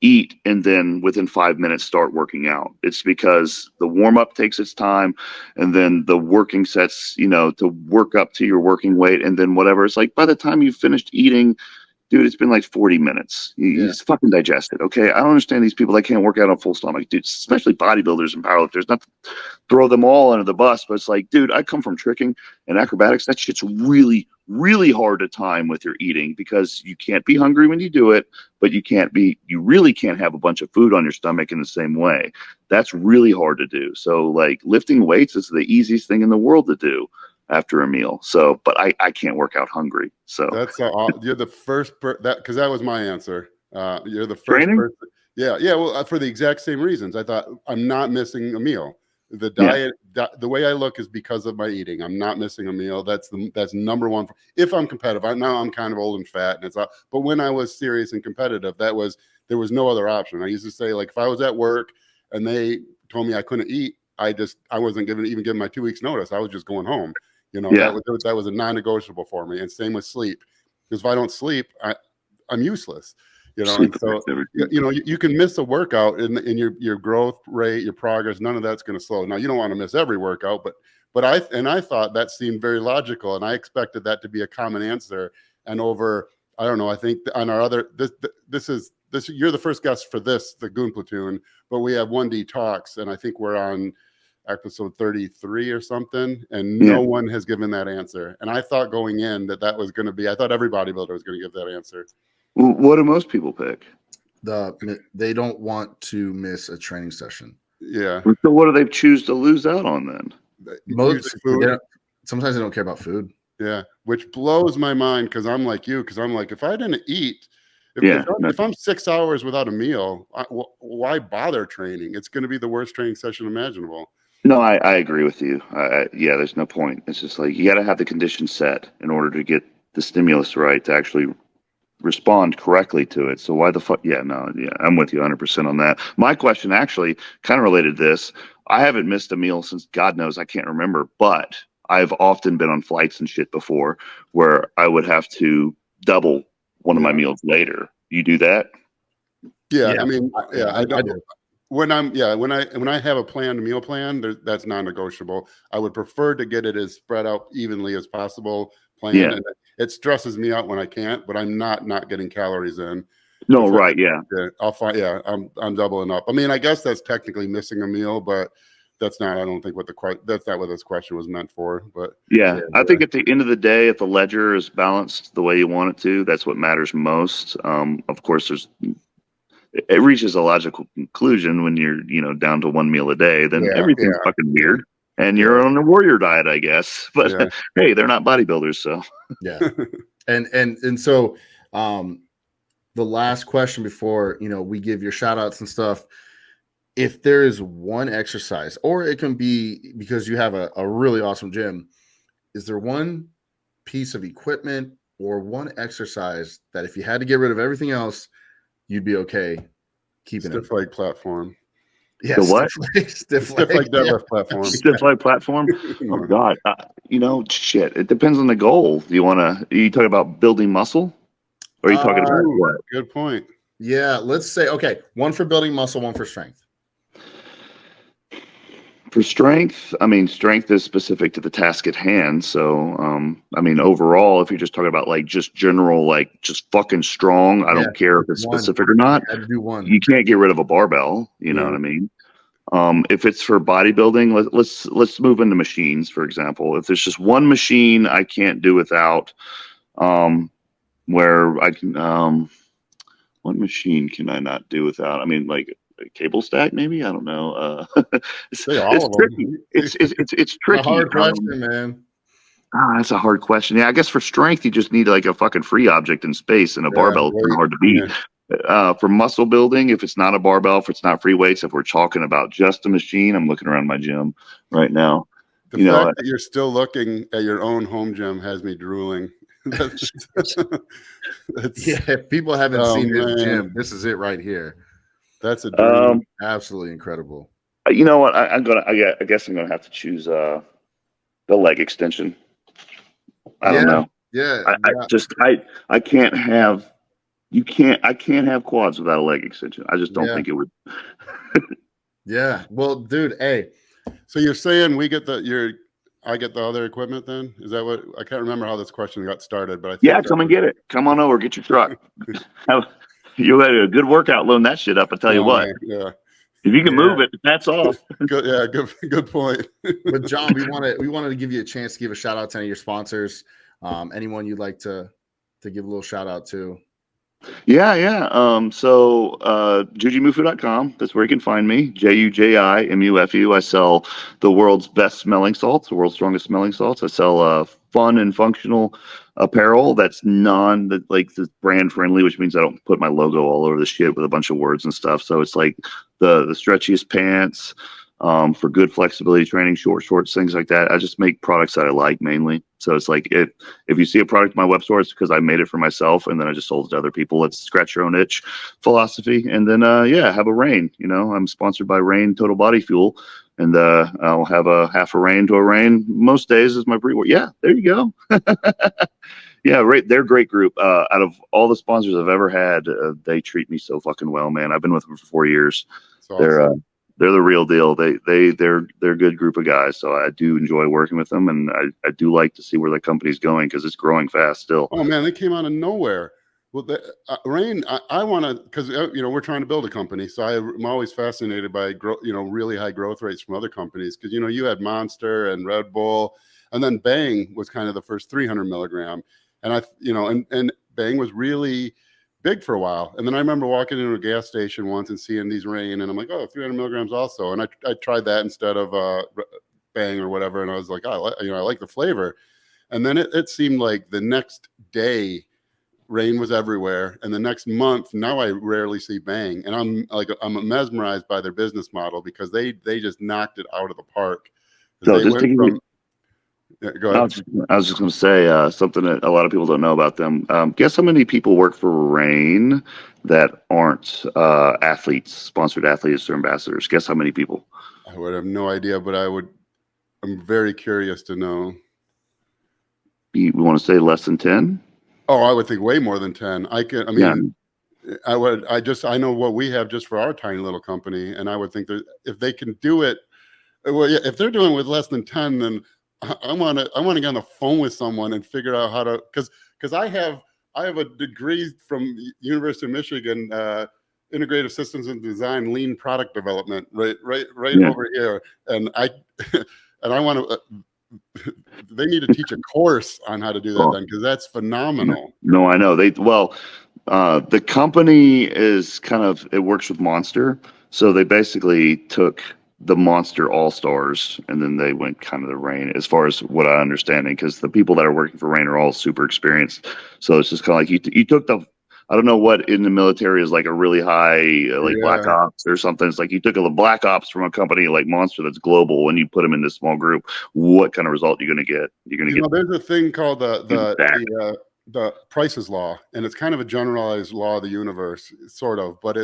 Speaker 1: eat and then within 5 minutes start working out. It's because the warm up takes its time, and then the working sets, to work up to your working weight, and then whatever. It's like by the time you've finished eating, dude, it's been like 40 minutes. It's fucking digested. Okay. I don't understand these people that can't work out on full stomach, dude, especially bodybuilders and powerlifters. Not to throw them all under the bus, but it's like, dude, I come from tricking and acrobatics. That shit's really, really hard to time with your eating because you can't be hungry when you do it, but you really can't have a bunch of food on your stomach in the same way. That's really hard to do. So like lifting weights is the easiest thing in the world to do after a meal. So, but I can't work out hungry. So
Speaker 3: that's you're the first because that was my answer. You're the first
Speaker 1: Training?
Speaker 3: person. Yeah. Well, for the exact same reasons. I thought I'm not missing a meal. The diet, the way I look is because of my eating. I'm not missing a meal. That's number one. If I'm competitive, now I'm kind of old and fat, and but when I was serious and competitive, there was no other option. I used to say, like, if I was at work and they told me I couldn't eat, I wasn't even giving my 2 weeks notice. I was just going home. That was a non-negotiable for me. And same with sleep, because if I don't sleep, I'm useless. And so you can miss a workout in your growth rate, your progress. None of that's going to slow. Now you don't want to miss every workout, but I thought that seemed very logical, and I expected that to be a common answer. And I don't know. I think on our other this you're the first guest for the Goon Platoon, but we have 1D talks, and I think we're on episode 33 or something, and no one has given that answer. And I thought going in that was going to be, I thought every bodybuilder was going to give that answer.
Speaker 1: What do most people pick?
Speaker 2: They don't want to miss a training session.
Speaker 3: Yeah.
Speaker 1: So what do they choose to lose out on then?
Speaker 2: Sometimes they don't care about food.
Speaker 3: Yeah, which blows my mind, because I'm like you, because I'm like, if I didn't eat, if I'm 6 hours without a meal, why bother training? It's going to be the worst training session imaginable.
Speaker 1: No, I agree with you. There's no point. It's just like you got to have the conditions set in order to get the stimulus right to actually respond correctly to it. So why the fuck? I'm with you 100% on that. My question actually kind of related to this. I haven't missed a meal since God knows I can't remember, but I've often been on flights and shit before where I would have to double one of my meals later. You do that?
Speaker 3: Yeah. I mean, I do. When I have a planned meal plan, that's non-negotiable. I would prefer to get it as spread out evenly as possible. And it stresses me out when I can't, but I'm not getting calories in.
Speaker 1: No, right? Yeah.
Speaker 3: I'll find. Yeah, I'm doubling up. I mean, I guess that's technically missing a meal, but that's not. I don't think that's not what this question was meant for. But
Speaker 1: I think at the end of the day, if the ledger is balanced the way you want it to, that's what matters most. Of course, it reaches a logical conclusion when you're, down to one meal a day, then everything's fucking weird. And you're on a warrior diet, I guess. But hey, they're not bodybuilders, so
Speaker 2: and so the last question before we give your shout outs and stuff. If there is one exercise, or it can be because you have a really awesome gym, is there one piece of equipment or one exercise that if you had to get rid of everything else, you'd be okay keeping
Speaker 3: stiff leg platform?
Speaker 2: Yeah,
Speaker 1: the what?
Speaker 3: Stiff leg deadlift platform.
Speaker 1: Stiff leg platform. Oh God, shit. It depends on the goal. Are you talking about building muscle, or are you talking about what?
Speaker 3: Good point.
Speaker 2: Yeah, let's say one for building muscle, one for strength.
Speaker 1: For strength, strength is specific to the task at hand. So, overall, if you're just talking about just general, just fucking strong, I don't care if it's specific or not.
Speaker 2: I do one.
Speaker 1: You can't get rid of a barbell. You know what I mean? If it's for bodybuilding, let's move into machines, for example. If there's just one machine I can't do without, where I can, what machine can I not do without? I mean, like a cable stack, maybe. I don't know.
Speaker 2: Say all of
Speaker 1: tricky.
Speaker 2: them.
Speaker 1: It's tricky.
Speaker 2: A hard question, man.
Speaker 1: That's a hard question. Yeah, I guess for strength, you just need like a fucking free object in space, and a barbell is kind of hard to beat.
Speaker 2: Yeah.
Speaker 1: For muscle building, if it's not a barbell, if it's not free weights, if we're talking about just a machine, I'm looking around my gym right now.
Speaker 3: The fact that you're still looking at your own home gym has me drooling.
Speaker 2: If people haven't seen his gym, this is it right here.
Speaker 3: That's a dream.
Speaker 2: Absolutely incredible.
Speaker 1: You know what? I guess I'm gonna have to choose the leg extension. I don't know.
Speaker 2: Yeah.
Speaker 1: I can't have. I can't have quads without a leg extension. I just don't think it would.
Speaker 2: Yeah. Well, dude, hey.
Speaker 3: So you're saying I get the other equipment then? Is that what? I can't remember how this question got started, but I think
Speaker 1: come and get it. Come on over, get your truck. You'll have a good workout, load that shit up. I tell you what. Man,
Speaker 3: yeah.
Speaker 1: If you can move it, that's off.
Speaker 3: Good point.
Speaker 2: But John, we wanted to give you a chance to give a shout out to any of your sponsors. Anyone you'd like to give a little shout out to?
Speaker 1: Yeah. So Jujimufu.com, that's where you can find me. Jujimufu. I sell the world's best smelling salts, the world's strongest smelling salts. I sell fun and functional apparel that's that's brand friendly, which means I don't put my logo all over the shit with a bunch of words and stuff. So it's like the stretchiest pants, for good flexibility training, shorts, things like that. I just make products that I like mainly. So it's like if you see a product in my web store, it's because I made it for myself and then I just sold it to other people. Let's scratch your own itch philosophy. And then have a Rain. I'm sponsored by Rain Total Body Fuel, and I'll have a half a Rain to a Rain most days as my pre-work. Yeah, there you go. Yeah, right. They're a great group. Out of all the sponsors I've ever had, they treat me so fucking well, man. I've been with them for 4 years.
Speaker 3: Awesome.
Speaker 1: They're the real deal. They're a good group of guys. So I do enjoy working with them, and I do like to see where the company's going because it's growing fast still.
Speaker 3: Oh man, they came out of nowhere. Well, Rain, I want to, because we're trying to build a company, so I'm always fascinated by really high growth rates from other companies, because you had Monster and Red Bull, and then Bang was kind of the first 300 milligram, and and Bang was really big for a while. And then I remember walking into a gas station once and seeing these Rain, and I'm like, oh, 300 milligrams also. And I tried that instead of Bang or whatever. And I was like, I like the flavor. And then it seemed like the next day Rain was everywhere. And the next month, now I rarely see Bang. And I'm mesmerized by their business model, because they just knocked it out of the park.
Speaker 1: So
Speaker 3: they went from Go ahead.
Speaker 1: I was just going to say something that a lot of people don't know about them. Guess how many people work for Rain that aren't sponsored athletes or ambassadors? Guess how many people?
Speaker 3: I would have no idea, but I'm very curious to know.
Speaker 1: You want to say less than 10?
Speaker 3: Oh, I would think way more than 10. I know what we have just for our tiny little company, and I would think that if they can do it, if they're doing it with less than 10, then I want to get on the phone with someone and figure out how to, because I have a degree from University of Michigan, integrative systems and design, lean product development, right over here, and I want to. They need to teach a course on how to do that then, because that's phenomenal.
Speaker 1: No, I know the company is it works with Monster, so they basically took the Monster All-Stars, and then they went kind of the Rain, as far as what I understand, because the people that are working for Rain are all super experienced. So it's just kind of like you took I don't know what in the military is like a really high, Black Ops or something. It's like you took the Black Ops from a company like Monster that's global, and you put them in this small group. What kind of result are you going to get? You're going to get.
Speaker 3: There's a thing called the Price's law, and it's kind of a generalized law of the universe, sort of, but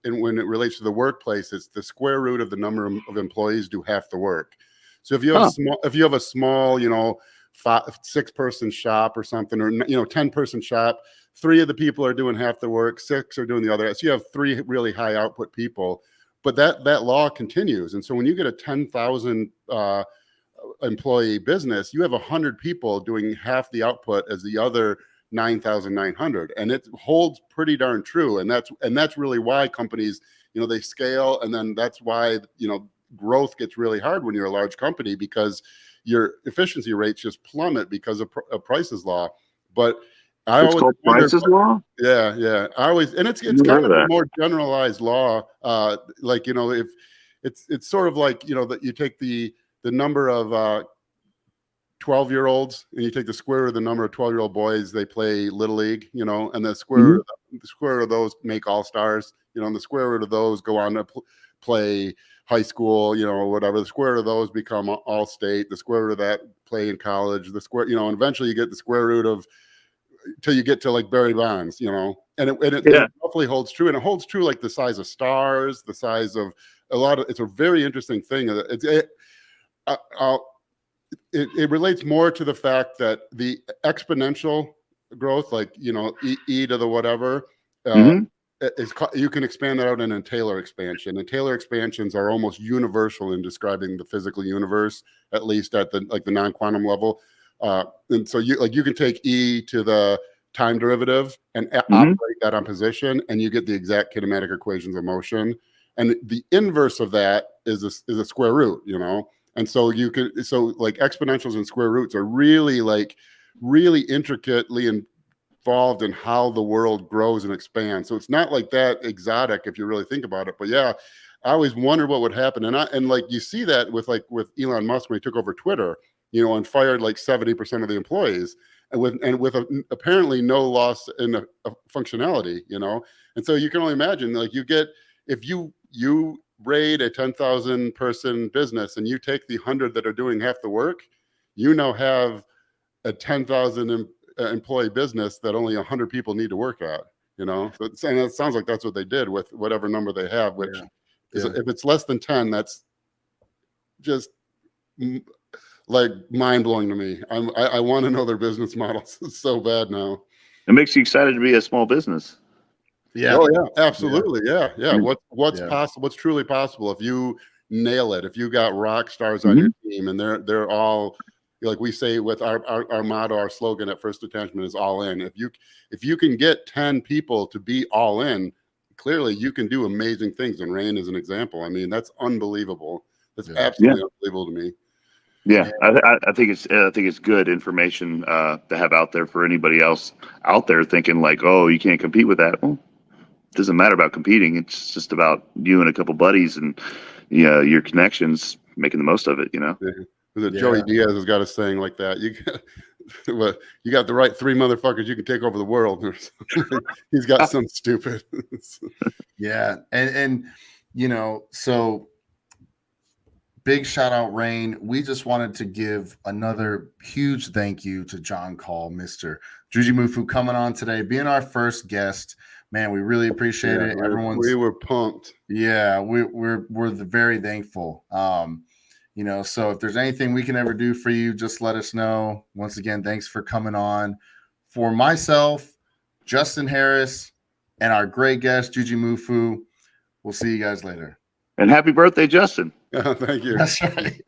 Speaker 3: when it relates to the workplace, it's the square root of the number of employees do half the work. So if you have a small 6-person shop or something, or 10-person shop, 3 of the people are doing half the work, 6 are doing the other. So you have 3 really high output people, but that law continues. And so when you get a 10,000 employee business, you have 100 people doing half the output as the other 9,900, and it holds pretty darn true. And that's really why companies they scale, and then that's why growth gets really hard when you're a large company, because your efficiency rates just plummet because of Price's law. But I
Speaker 1: It's
Speaker 3: always
Speaker 1: called
Speaker 3: wonder,
Speaker 1: Price's law.
Speaker 3: yeah. I always, and it's
Speaker 1: Never
Speaker 3: kind
Speaker 1: heard
Speaker 3: of
Speaker 1: of
Speaker 3: a
Speaker 1: that.
Speaker 3: more generalized law. Like if it's sort of like that you take the number of 12-year-olds and you take the square root of the number of 12-year-old boys they play little league, and the square root of those make all stars, and the square root of those go on to play high school, whatever. The square root of those become all state. The square root of that play in college. The square, and eventually you get the square root of till you get to like Barry Bonds, and it roughly holds true, and it holds true like the size of stars, the size of a lot of. It's a very interesting thing. It relates more to the fact that the exponential growth, like e to the whatever, you can expand that out in a Taylor expansion, and Taylor expansions are almost universal in describing the physical universe, at least at the non-quantum level. And so you can take e to the time derivative and operate that on position, and you get the exact kinematic equations of motion. And the inverse of that is a square root, And so like exponentials and square roots are really intricately involved in how the world grows and expands. So it's not like that exotic if you really think about it. But yeah, I always wondered what would happen. And like you see that with Elon Musk when he took over Twitter, and fired like 70% of the employees, and with apparently no loss in a functionality, And so you can only imagine, like if you raid a 10,000 person business and you take the 100 that are doing half the work, have a 10,000 employee business that only 100 people need to work at, So and it sounds like that's what they did with whatever number they have, which is, if it's less than 10, that's just like mind blowing to me. I want to know their business models so bad now.
Speaker 1: It makes you excited to be a small business.
Speaker 2: Yeah.
Speaker 3: Oh yeah, absolutely. Yeah. What's possible? What's truly possible if you nail it? If you got rock stars on your team, and they're all, like we say with our motto, our slogan at First Detachment is all in. If you can get 10 people to be all in, clearly you can do amazing things. And Rain is an example. I mean, that's unbelievable. That's absolutely unbelievable to me.
Speaker 1: Yeah, I think it's good information to have out there for anybody else out there thinking like, oh, you can't compete with that. Well, it doesn't matter about competing. It's just about you and a couple buddies and your connections, making the most of it.
Speaker 3: Joey Diaz has got a saying like that. You got the right 3 motherfuckers, you can take over the world. He's got some stupid.
Speaker 2: Yeah, and so. Big shout out, Rain. We just wanted to give another huge thank you to John Call, Mr. Jujimufu, coming on today, being our first guest. Man, we really appreciate it.
Speaker 3: We were pumped.
Speaker 2: Yeah, we're very thankful. So if there's anything we can ever do for you, just let us know. Once again, thanks for coming on. For myself, Justin Harris, and our great guest, Jujimufu, we'll see you guys later.
Speaker 1: And happy birthday, Justin.
Speaker 3: Thank you.
Speaker 2: That's right.